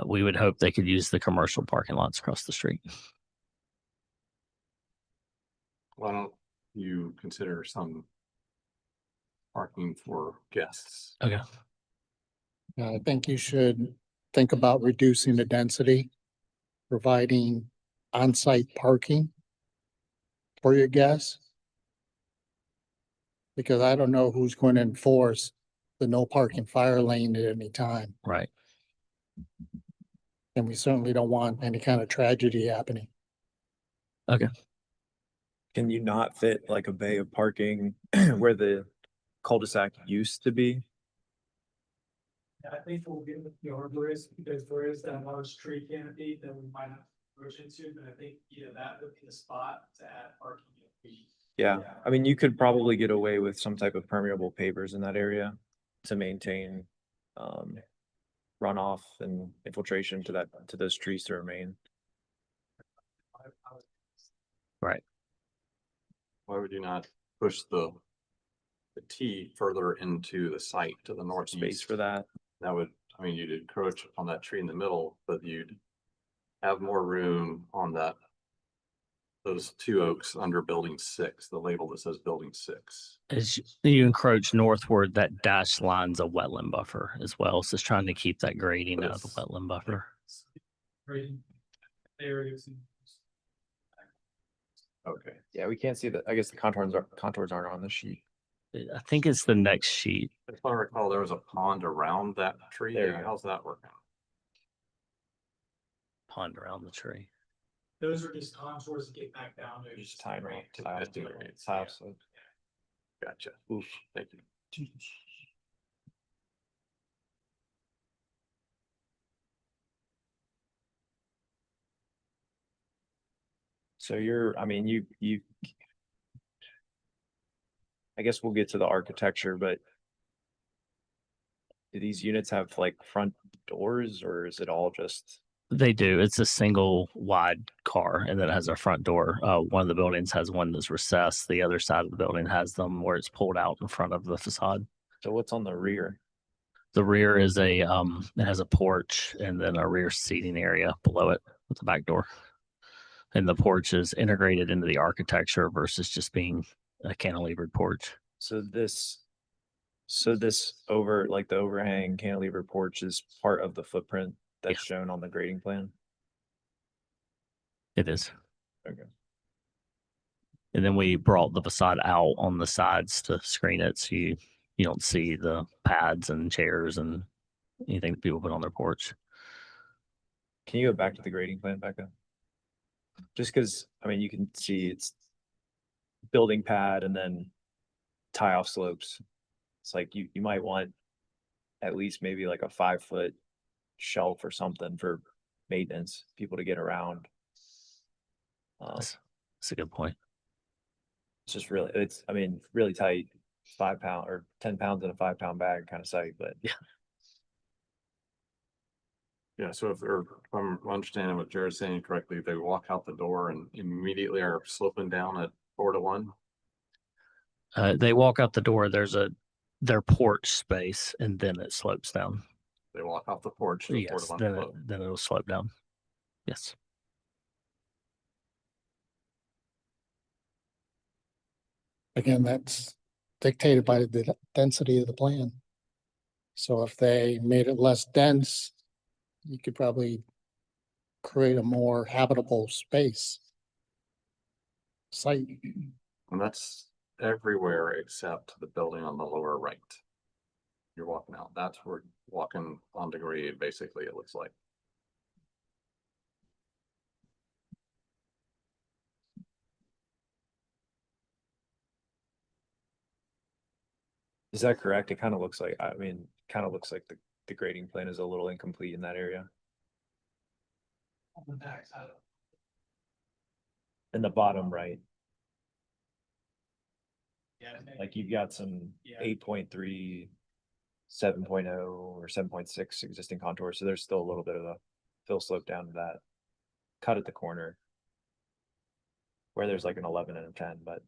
We would hope they could use the commercial parking lots across the street. Why don't you consider some parking for guests? Okay. I think you should think about reducing the density, providing on-site parking for your guests. Because I don't know who's going to enforce the no parking fire lane at any time. Right. And we certainly don't want any kind of tragedy happening. Can you not fit like a bay of parking where the cul-de-sac used to be? I think we'll get with the arborist because there is that large tree canopy that we might have to push into, but I think, that would be the spot to add parking. Yeah, I mean, you could probably get away with some type of permeable pavers in that area to maintain runoff and infiltration to those trees to remain. Right. Why would you not push the T further into the site to the More space northeast? for that. That would, I mean, you'd encroach on that tree in the middle, but you'd have more room on those two oaks under building 6, the label that says building 6. As you encroach northward, that dashed line's a wetland buffer as well. So it's trying to keep that grading out of the wetland buffer. Areas. Okay. Yeah, we can't see that. I guess the contours aren't on the sheet. I think it's the next sheet. If I recall, there was a pond around that tree. There you go. How's that working? Pond around the tree. Those are just contours to get back down to. Just time Right. to Tile slope. Gotcha. Oof, thank you. So I mean, you. I guess we'll get to the architecture, but do these units have like front doors or is it all just? They do. It's a single wide car and then it has a front door. One of the buildings has one that's recessed. The other side of the building has them where it's pulled out in front of the facade. So what's on the rear? The rear is it has a porch and then a rear seating area below it with the back door. And the porch is integrated into the architecture versus just being a cantilevered porch. So this like the overhang cantilever porch is part of the footprint that's shown on the grading plan. It is. Okay. And then we brought the facade out on the sides to screen it so you don't see the pads and chairs and anything that people put on their porch. Can you go back to the grading plan, Becca? Just because, I mean, you can see it's building pad and then tie off slopes. It's like you might want at least maybe like a 5-foot shelf or something for maintenance, people to get around. That's a good point. It's just really, I mean, really tight, 5 pound or 10 pounds in a 5-pound bag kind of site, but yeah. Yeah, so if I'm understanding what Jared's saying correctly, they walk out the door and immediately are sloping down at 4 to 1. They walk out the door. There's their porch space, and then it slopes down. They walk off the porch. To the 4 to Yes, 1 then slope. then it'll slope down. Yes. Again, that's dictated by the density of the plan. So if they made it less dense, you could probably create a more habitable space. Site. And that's everywhere except the building on the lower right. You're walking out. That's where walking on the grade, basically, it looks like. is that correct? It kind of looks like, the grading plan is a little incomplete in that area. On the back side. In the bottom right, Yeah. like you've got some 8.3, 7.0 or 7.6 existing contours. So there's still a little bit of a fill slope down to that cut at the corner where there's like an 11 and a 10, but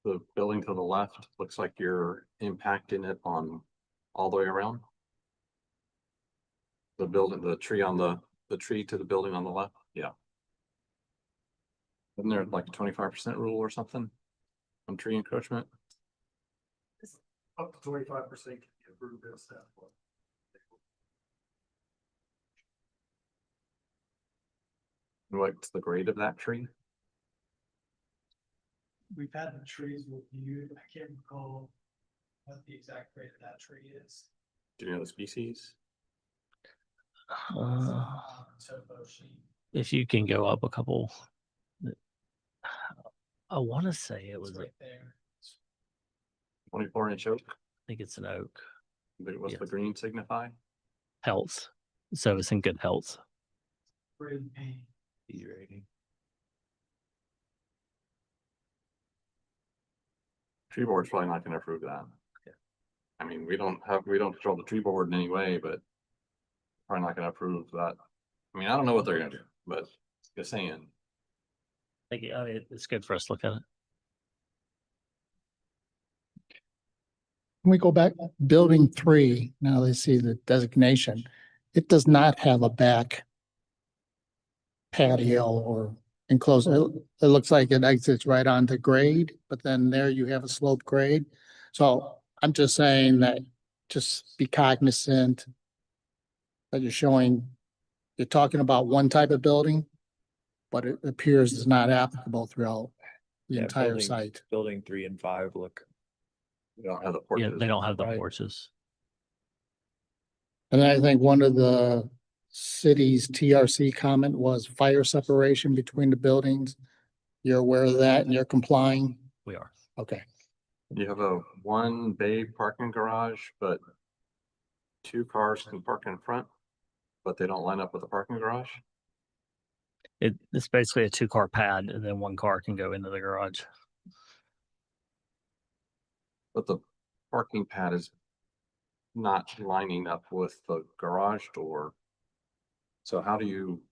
The building to the left looks like you're impacting it on all the way around. The building, the tree to the building on the left, yeah. Isn't there like a 25% rule or something on tree encroachment? Up to 25% can be approved as staff. What's the grade of that tree? We've had the trees reviewed. I can't recall what the exact grade of that tree is. Do you know the species? Topo sheet. If you can go up a couple, I want to say it was, It's I right there. 24-inch oak, think it's an oak but what's Yeah. the green signify? health. So it's in good health. Green paint. E rating. Tree board's probably not gonna approve that. Yeah. I mean, we don't control the tree board in any way, but probably not gonna approve that. I mean, I don't know what they're gonna do, but just saying. I think, I mean, it's good for us to look at it. Can we go back, building 3, now they see the designation, it does not have a back patio or enclosed, it looks like it exits right onto grade, but then there you have a sloped grade. So I'm just saying that just be cognizant that you're talking about one type of building, but it appears it's not applicable throughout the Yeah, entire building- site. Building 3 and 5 look. We don't have the Yeah, porches. they don't have the Right. porches. And I think one of the city's TRC comment was fire separation between the buildings. You're aware of that and you're complying? We are. Okay. You have a 1 bay parking garage, but 2 cars can park in front, but they don't line up with the parking garage. It's basically a 2-car pad and then 1 car can go into the garage. But the parking pad is not lining up with the garage door. So how do you,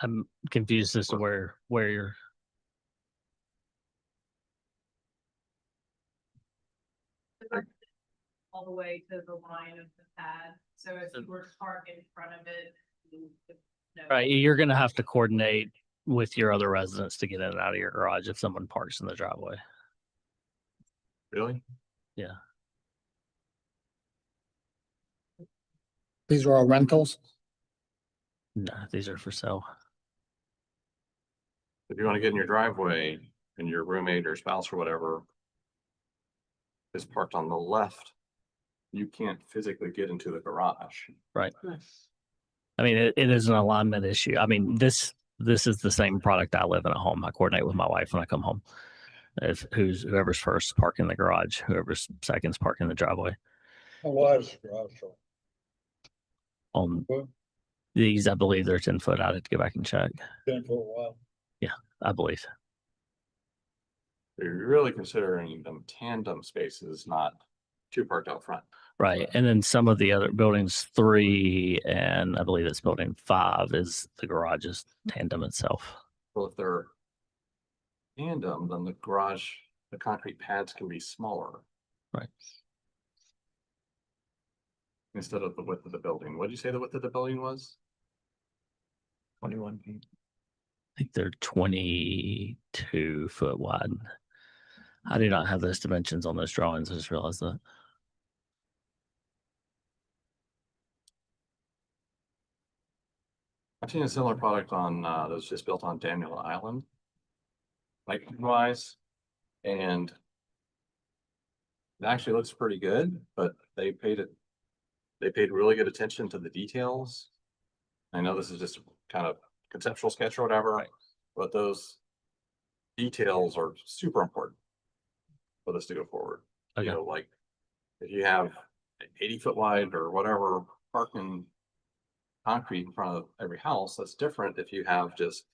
I'm confused as to where you're, All the way to the line of the pad, so if you were to park in front of it. you would know. right, you're gonna have to coordinate with your other residents to get in and out of your garage if someone parks in the driveway. really? Yeah. These are all rentals? No, these are for sale. If you want to get in your driveway and your roommate or spouse or whatever is parked on the left, you can't physically get into the garage. Right. I mean, it is an alignment issue. I mean, this is the same product I live in a home. I coordinate with my wife when I come home. If whoever's first park in the garage, whoever's second's park in the driveway. How wide is the garage? On these, I believe they're 10 foot. I have to go back and check. 10-foot wide. I believe. You're really considering them tandem spaces, not 2 parked out front. Right. And then some of the other buildings, 3 and I believe it's building 5 is the garage is tandem itself. Well, if they're tandem, then the garage, the concrete pads can be smaller. Right. Instead of the width of the building. What did you say the width of the building was? 21 feet. I think they're 22 foot wide. I do not have those dimensions on those drawings. I just realized that. I've seen a similar product on, that was just built on Daniel Island. Like wise, and it actually looks pretty good, but they paid really good attention to the details. I know this is just kind of conceptual sketch or whatever, but those details are super important for this to go forward. Okay. You know, like if you have 80-foot wide or whatever parking concrete in front of every house, that's different if you have just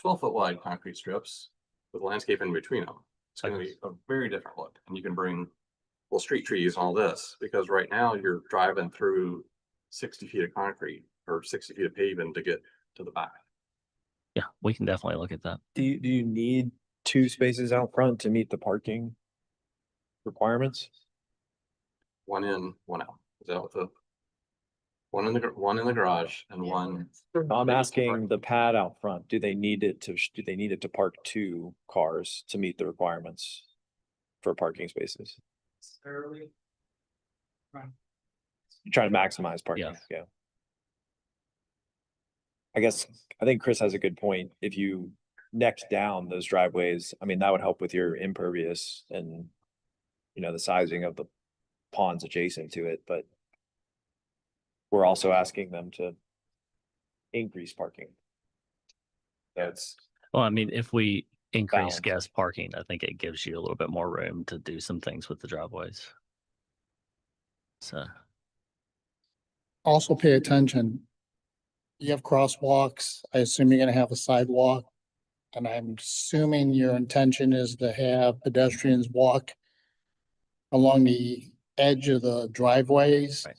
12-foot wide concrete strips with landscape in between them. It's going to be a very different look, and you can bring little street trees and all this, because right now you're driving through 60 feet of concrete or 60 feet of pavement to get to the back. Yeah, we can definitely look at that. Do you need 2 spaces out front to meet the parking requirements? 1 in, 1 out. Is that what the one in the garage and one? I'm asking the pad out front, do they need it to park 2 cars to meet the requirements for parking spaces? Early. Right. You're trying to maximize parking, yeah. I think Chris has a good point. If you necked down those driveways, I mean, that would help with your impervious and, you know, the sizing of the ponds adjacent to it, but we're also asking them to increase parking. That's, Well, I mean, if we increase Balance. guest parking, I think it gives you a little bit more room to do some things with the driveways. So, Also pay attention. You have crosswalks. I assume you're gonna have a sidewalk. And I'm assuming your intention is to have pedestrians walk along the edge of the driveways. right.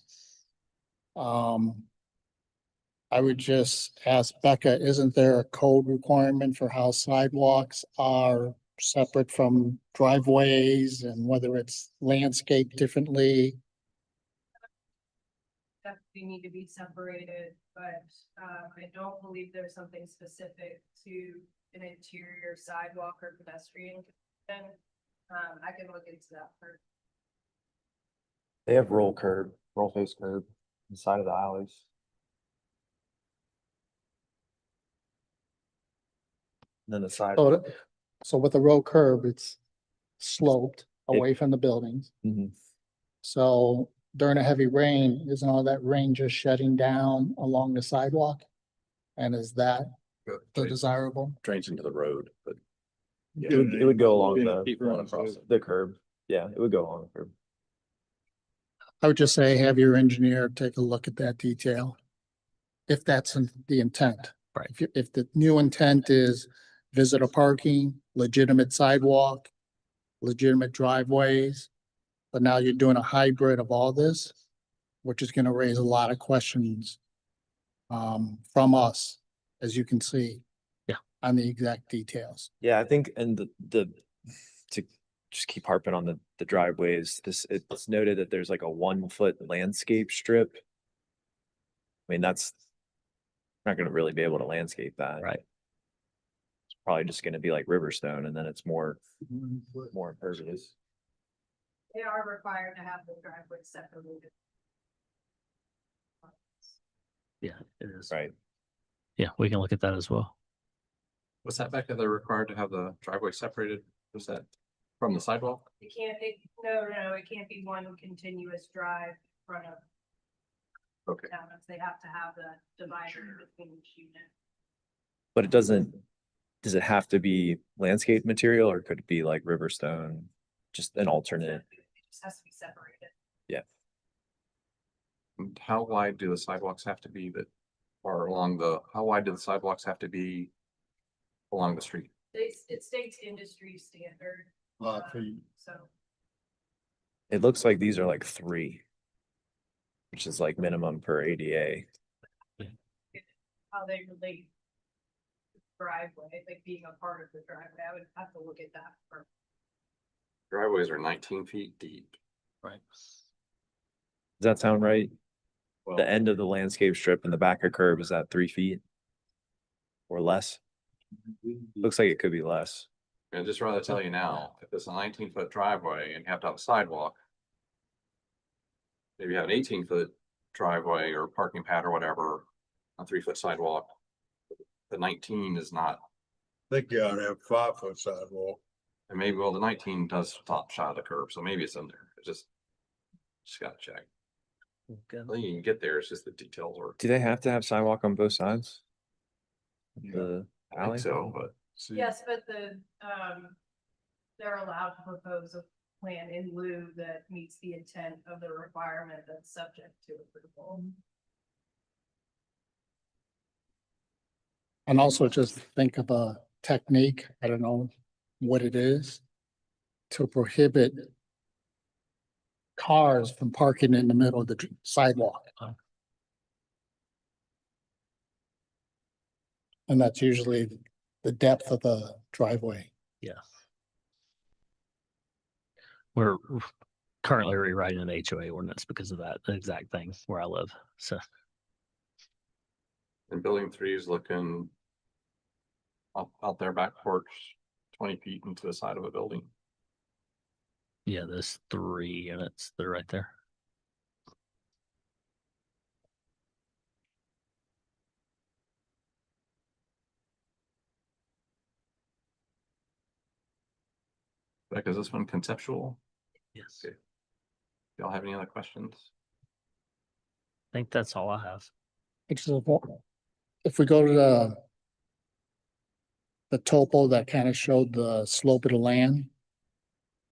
I would just ask Becca, isn't there a code requirement for how sidewalks are separate from driveways and whether it's landscaped differently? Definitely need to be separated, but I don't believe there's something specific to an interior sidewalk or pedestrian. I can look into that first. they have roll face curb, the side of the alleys. Then the side. So with a row curb, it's sloped away from the buildings. Mhm. So during a heavy rain, isn't all that rain just shedding down along the sidewalk? And is that the desirable? Drains into the road, but It would go along keep going across it. the curb. Yeah, it would go along the curb. I would just say have your engineer take a look at that detail. If that's the intent. Right. If the new intent is visitor parking, legitimate sidewalk, legitimate driveways, but now you're doing a hybrid of all this, which is gonna raise a lot of questions from us, as you can see. Yeah. On the exact details. Yeah, I think, and the, to just keep harping on the driveways, it's noted that there's like a 1 foot landscape strip. I mean, that's not gonna really be able to landscape that. Right. It's probably just gonna be like Riverstone, and then it's more impervious. They are required to have the driveway separated. Yeah, it is. Right. Yeah, we can look at that as well. what's that back? They're required to have the driveway separated? Was that from the sidewalk? It can't, no, it can't be one continuous drive in front of Okay. towns. They have to have the divider between each unit. But does it have to be landscape material, or could it be like Riverstone, just an alternate? It just has to be separated. Yeah. And how wide do the sidewalks have to be how wide do the sidewalks have to be along the street? It states industry standard. So It looks like these are like 3, which is like minimum per ADA. how they relate to the driveway, like being a part of the driveway, I would have to look at that for. Driveways are 19 feet deep. Right. Does that sound right? Well, The end of the landscape strip and the back of curb, is that 3 feet? Or less? Looks like it could be less. I'd just rather tell you now, if it's a 19-foot driveway and you have to have a sidewalk. Maybe you have an 18-foot driveway or parking pad or whatever, a 3-foot sidewalk. The 19 is not, I think you ought to have 5 foot sidewalk. and maybe, well, the 19 does stop shy of the curb, so maybe it's in there. It just gotta check. Good. I think you can get there, it's just the details are. Do they have to have sidewalk on both sides? Yeah. The I think alley? so, but Yes, but they're allowed to propose a plan in lieu that meets the intent of the requirement that's subject to approval. And also just think of a technique, I don't know what it is, to prohibit cars from parking in the middle of the sidewalk. And that's usually the depth of the driveway. Yeah. We're currently rewriting an HOA ordinance because of that exact thing where I live. So and building 3 is looking out their back porch, 20 feet into the side of a building. yeah, there's 3 units. They're right there. Like, is this one conceptual? Yes. Okay. Y'all have any other questions? I think that's all I have. Which is a if we go to the topo that kind of showed the slope of the land,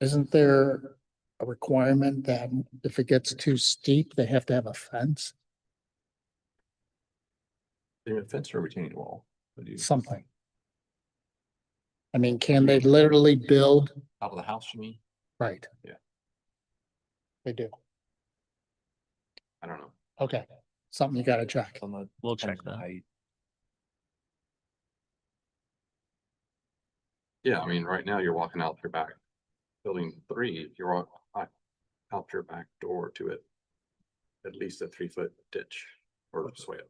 isn't there a requirement that if it gets too steep, they have to have a fence, A fence or retaining wall? What do you- something? I mean, can they literally build? Top of the house, you mean? Right. Yeah. They do. I don't know. Okay, something you gotta check. We'll check that. Yeah, I mean, right now you're walking out your back. Building 3, you're out your back door to it. At least a 3-foot ditch or swale.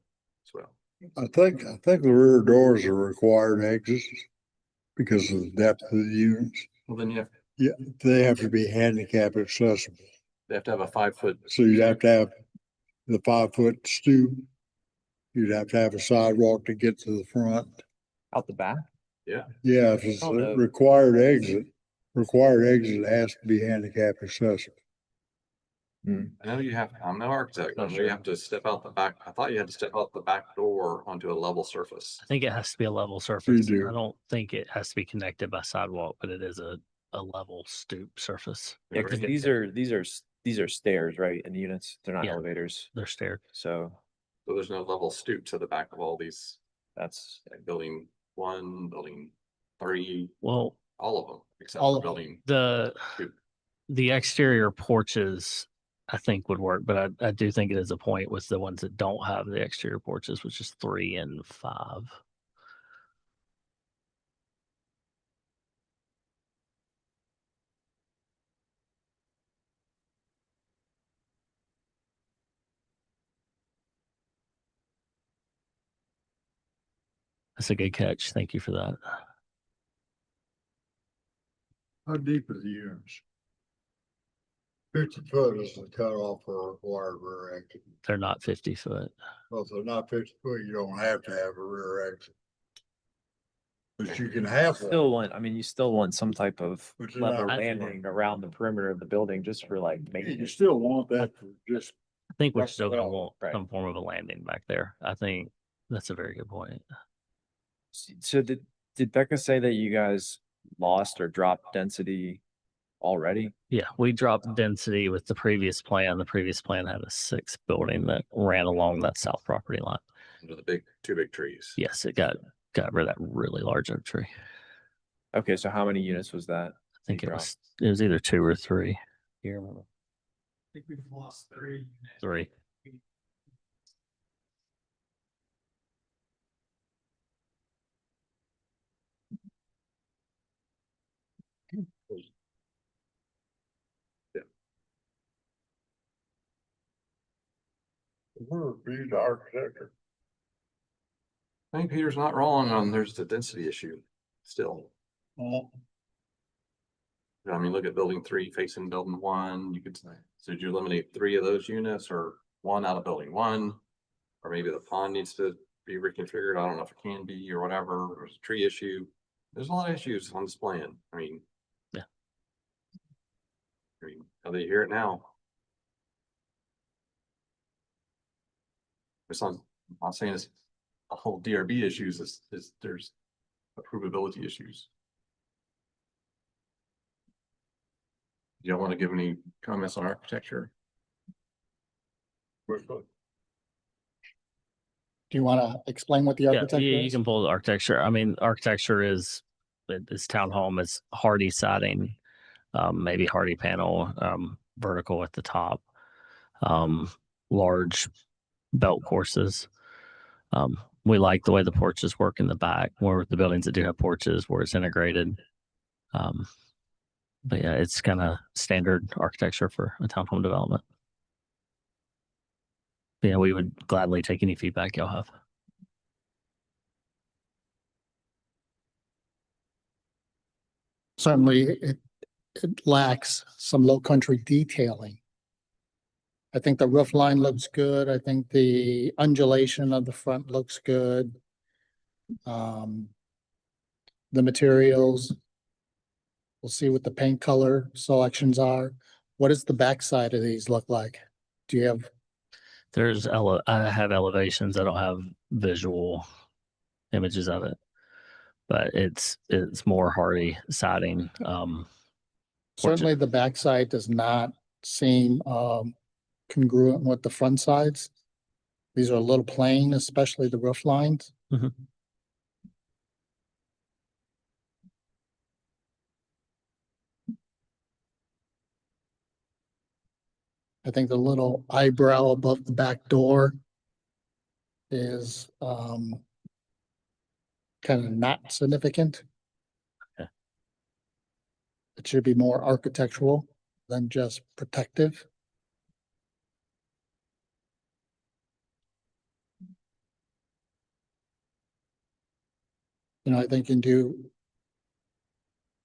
I think the rear doors are required exits because of the depth of the units. Well, then you have, Yeah, they have to be handicap accessible. they have to have a 5-foot. So you'd have to have the 5-foot stoop. You'd have to have a sidewalk to get to the front. Out the back? Yeah. Yeah, if it's Oh, a no. required exit has to be handicap accessible. I know you have, I'm no architect, I Not know sure. you have to step out the back. I thought you had to step out the back door onto a level surface. I think it has to be a level surface. do. I don't think it has to be connected by sidewalk, but it is a level stoop surface. Yeah, because these are stairs, right? In the units, they're not Yeah. elevators. They're stairs. So So there's no level stoop to the back of all these, that's, like building 1, building 3, Well, all of them, except All for of them. building the 2. the exterior porches I think would work, but I do think it is a point with the ones that don't have the exterior porches, which is 3 and 5. That's a good catch. Thank you for that. How deep are the units? 50 foot is the cutoff for required rear exit. They're not 50 foot. Well, if they're not 50 foot, you don't have to have a rear exit. But you can have still one. want, I mean, you still want some type of But you're level not- landing around the perimeter of the building just for like You maintenance. still want that for just, I think we're That's still gonna well, want right. some form of a landing back there. I think that's a very good point. So did Becca say that you guys lost or dropped density already? Yeah, we dropped density with the previous plan. The previous plan had a 6 building that ran along that south property line. Under the 2 big trees. Yes, it got rid of that really large oak tree. Okay, so how many units was that? I think You it was either 2 or 3. You remember? I think we've lost 3. 3. we're reviewed architecture. I think Peter's not wrong on there's the density issue still. I mean, look at building 3 facing building 1. You could say, so did you eliminate 3 of those units or 1 out of building 1? Or maybe the pond needs to be reconfigured. I don't know if it can be or whatever. There's a tree issue. There's a lot of issues on this plan. I mean. Yeah. I mean, how they hear it now. I'm not saying it's a whole DRB issues is there's approvability issues. You don't want to give any comments on architecture? Do you want to explain what the Yeah, architecture you is? can pull the architecture. I mean, architecture is this townhome is hardy siding, maybe hardy panel, vertical at the top, large belt courses. We like the way the porches work in the back, where the buildings that do have porches where it's integrated. But yeah, it's kind of standard architecture for a townhome development. But yeah, we would gladly take any feedback y'all have. Certainly, it lacks some low country detailing. I think the roof line looks good. I think the undulation of the front looks good. The materials. We'll see what the paint color selections are. What does the backside of these look like? Do you have I have elevations. I don't have visual images of it, but it's more hardy siding. Certainly the backside does not seem congruent with the front sides. These are a little plain, especially the roof lines. Mhm. I think the little eyebrow above the back door is kind of not significant. Okay. It should be more architectural than just protective. I think you can do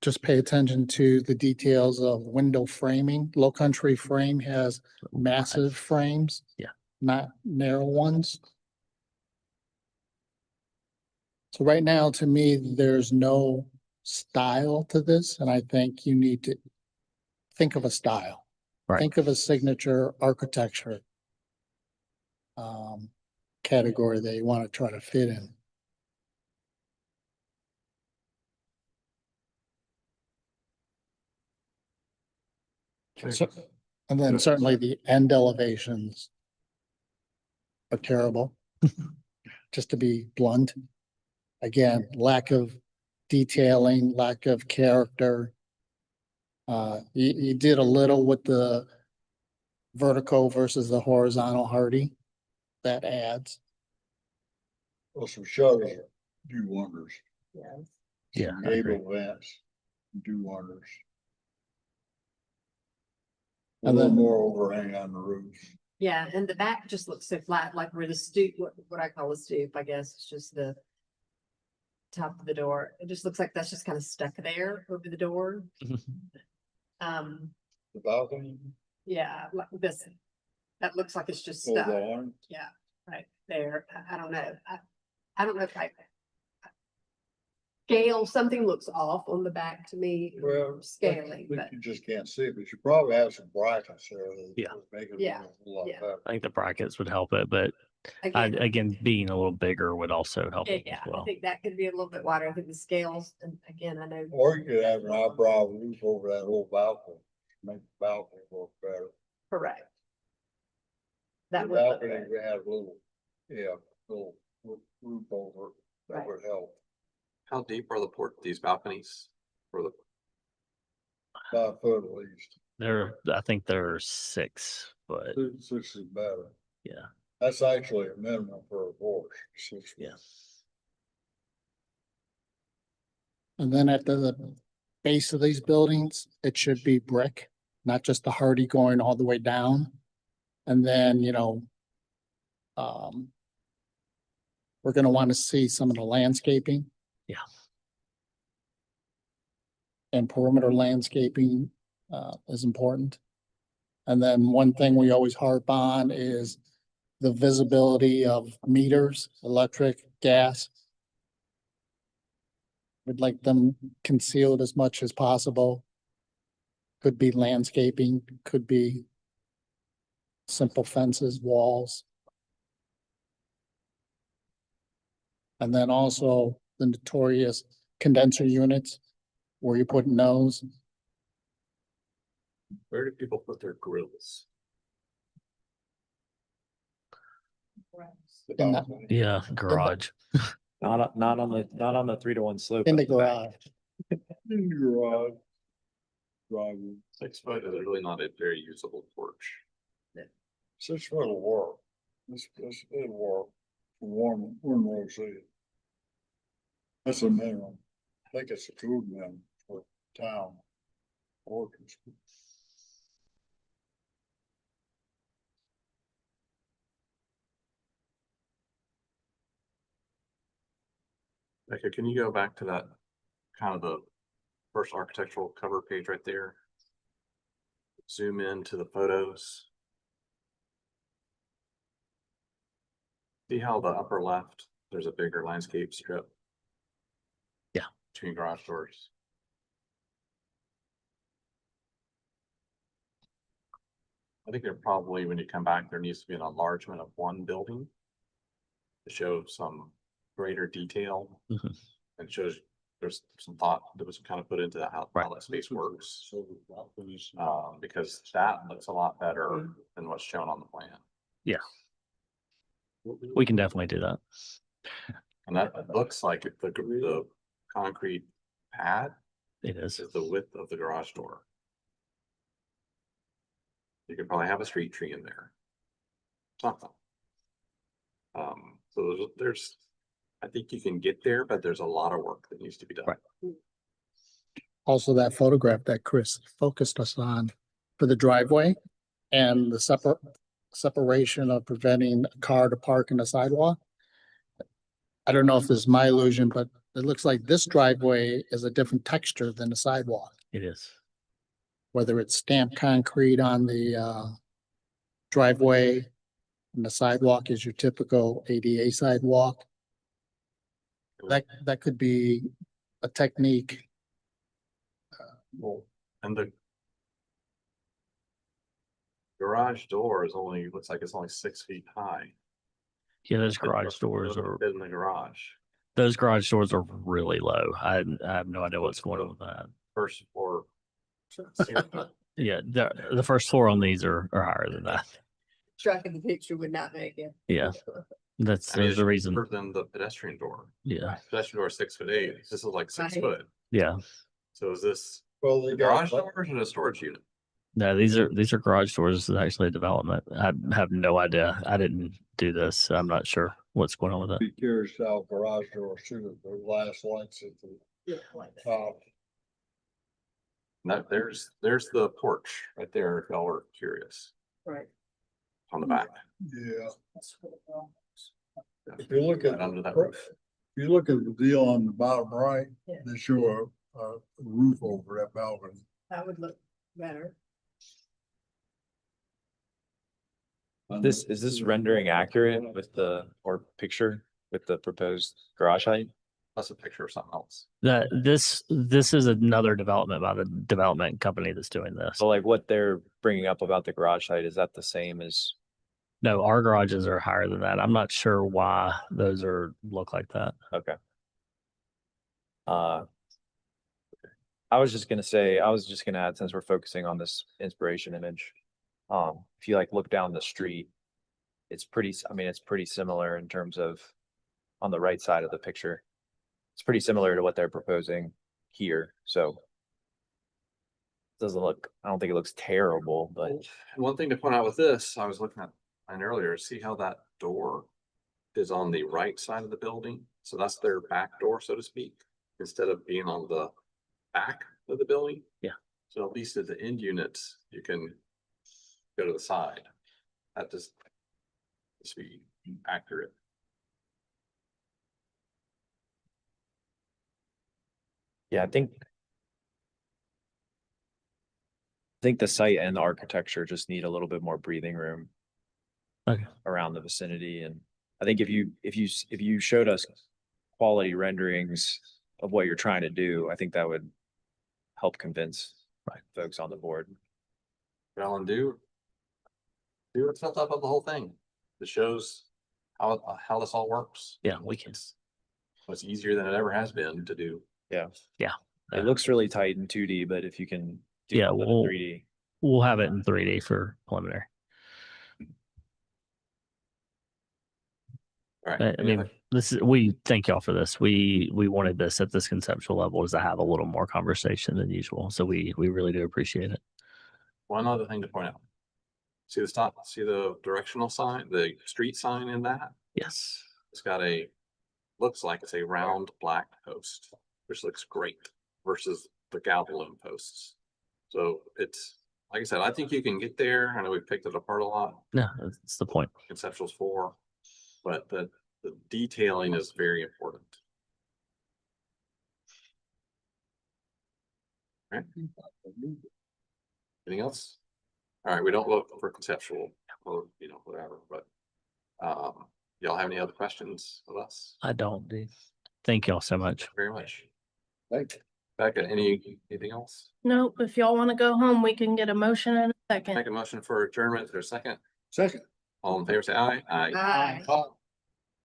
just pay attention to the details of window framing. Low Country Frame has massive frames. Yeah. Not narrow ones. So right now, to me, there's no style to this, and I think you need to think of a style. Right. Think of a signature architecture category that you want to try to fit in. So, and then certainly the end elevations are terrible, just to be blunt. Again, lack of detailing, lack of character. You did a little with the vertical versus the horizontal hardy. That adds. Well, some shutters do wonders. Yes. Yeah, Some I agree. gable vents do wonders. A And little then- more overhang on the roof. Yeah, and the back just looks so flat, like where the stoop, what I call a stoop, I guess, it's just the top of the door. It just looks like that's just kind of stuck there over the door. Um, The balcony. yeah, like this, that looks like it's just Oh, stuck. the arm. Yeah, right there. I don't know. I don't know if I scale, something looks off on the back to me, Well, scaling, but but you just can't see it, but you probably have some brightness there. that Yeah. would Make it Yeah, look a whole lot yeah. better. I think the brackets would help it, but again, being a little bigger would also help it yeah, as I well. think that could be a little bit wider. I think the scales, and again, I know. Or you could have an eyebrow roof over that whole balcony, make the balcony look better. Correct. The That would look balcony, better. we have a little, yeah, little roof over, it. That Right. would help. How deep are these balconies for the? 5 foot at least. I think they're 6 foot. 6 is better. Yeah. That's actually a minimum for a porch. 6 feet. Yeah. And then at the base of these buildings, it should be brick, not just the hardy going all the way down. And then, we're gonna want to see some of the landscaping. Yeah. And perimeter landscaping is important. And then one thing we always harp on is the visibility of meters, electric, gas. We'd like them concealed as much as possible. Could be landscaping, could be simple fences, walls. And then also the notorious condenser units where you put nose. Where do people put their grills? The In the- balcony. Yeah, garage. Not on the 3-to-1 slope. In at the back. garage. In the garage. Driving. 6 foot is really not a very usable porch. 6 foot will work. It'll work. Warm road seating. That's a minimum. I think it's a good minimum for town. Ordinance. Okay, can you go back to that kind of the first architectural cover page right there? Zoom in to the photos. See how the upper left, there's a bigger landscape strip? Yeah. Between garage doors. I think there probably, when you come back, there needs to be an enlargement of one building to show some greater detail. Mhm. And shows there's some thought that was kind of put into how that space works. Because that looks a lot better than what's shown on the plan. Yeah. We can definitely do that. And that looks like the concrete pad It is. is the width of the garage door. You could probably have a street tree in there. Something. So there's, I think you can get there, but there's a lot of work that needs to be done. Right. Also, that photograph that Chris focused us on for the driveway and the separation of preventing a car to park in the sidewalk. I don't know if this is my illusion, but it looks like this driveway is a different texture than the sidewalk. It is. Whether it's stamped concrete on the driveway and the sidewalk is your typical ADA sidewalk. That could be a technique. Well, and the garage door is only, looks like it's only 6 feet high. Yeah, those garage doors are, Fit in the garage. those garage doors are really low. I have no idea what's going on with that. First floor. Yeah, the first floor on these are higher than that. Tracking the picture would not make it. Yeah, that's I mean, there's the reason. Deeper than the pedestrian door. Yeah, Pedestrian door is 6'8". This is like 6 Right. foot. yeah. So is this Well, the garage door or is it a storage unit? No, these are garage doors. This is actually a development. I have no idea. I didn't do this. So I'm not sure what's going on with it. Be curious how garage doors shoot the glass lights at the top. No, there's the porch right there, if y'all are curious, Right. on the back. Yeah. If you look at, Right under that if roof. you look at the deal on the bottom right, Yeah. they show a roof over that balcony. That would look better. Is this rendering accurate with the, or picture with the proposed garage height? That's a picture of something else. This is another development by the development company that's doing this. So like what they're bringing up about the garage height, is that the same as? No, our garages are higher than that. I'm not sure why those look like that. Okay. I was just gonna add, since we're focusing on this inspiration image, if you like look down the street, it's pretty similar in terms of on the right side of the picture. It's pretty similar to what they're proposing here, so. I don't think it looks terrible, but One thing to point out with this, I was looking at mine earlier, see how that door is on the right side of the building? So that's their back door, so to speak, instead of being on the back of the building. Yeah. So at least at the end units, you can go to the side. That just be accurate. yeah, I think the site and the architecture just need a little bit more breathing room. Okay. Around the vicinity, and I think if you showed us quality renderings of what you're trying to do, I think that would help convince folks on the board. Alan, do a tilt up of the whole thing. It shows how this all works. Yeah, we can. It's easier than it ever has been to do. Yeah. Yeah. It looks really tight in 2D, but if you can do Yeah, it in 3D. We'll have it in 3D for preliminary. Right. I mean, we thank y'all for this. We wanted this at this conceptual level is to have a little more conversation than usual. So we really do appreciate it. One other thing to point out. See the directional sign, the street sign in that? Yes. It's got looks like it's a round black post, which looks great versus the galvanum posts. So it's, like I said, I think you can get there. I know we've picked it apart a lot. No, that's the point. Conceptual's 4, but the detailing is very important. All right. Anything else? All right, we don't look for conceptual or, whatever, but y'all have any other questions of us? I don't, dude. Thank y'all so much. Very much. Thanks. Becca, anything else? Nope, if y'all want to go home, we can get a motion in Make Second. a motion for adjournment. Is there a second? Second. All in favor, say aye. Aye. Aye. Uh,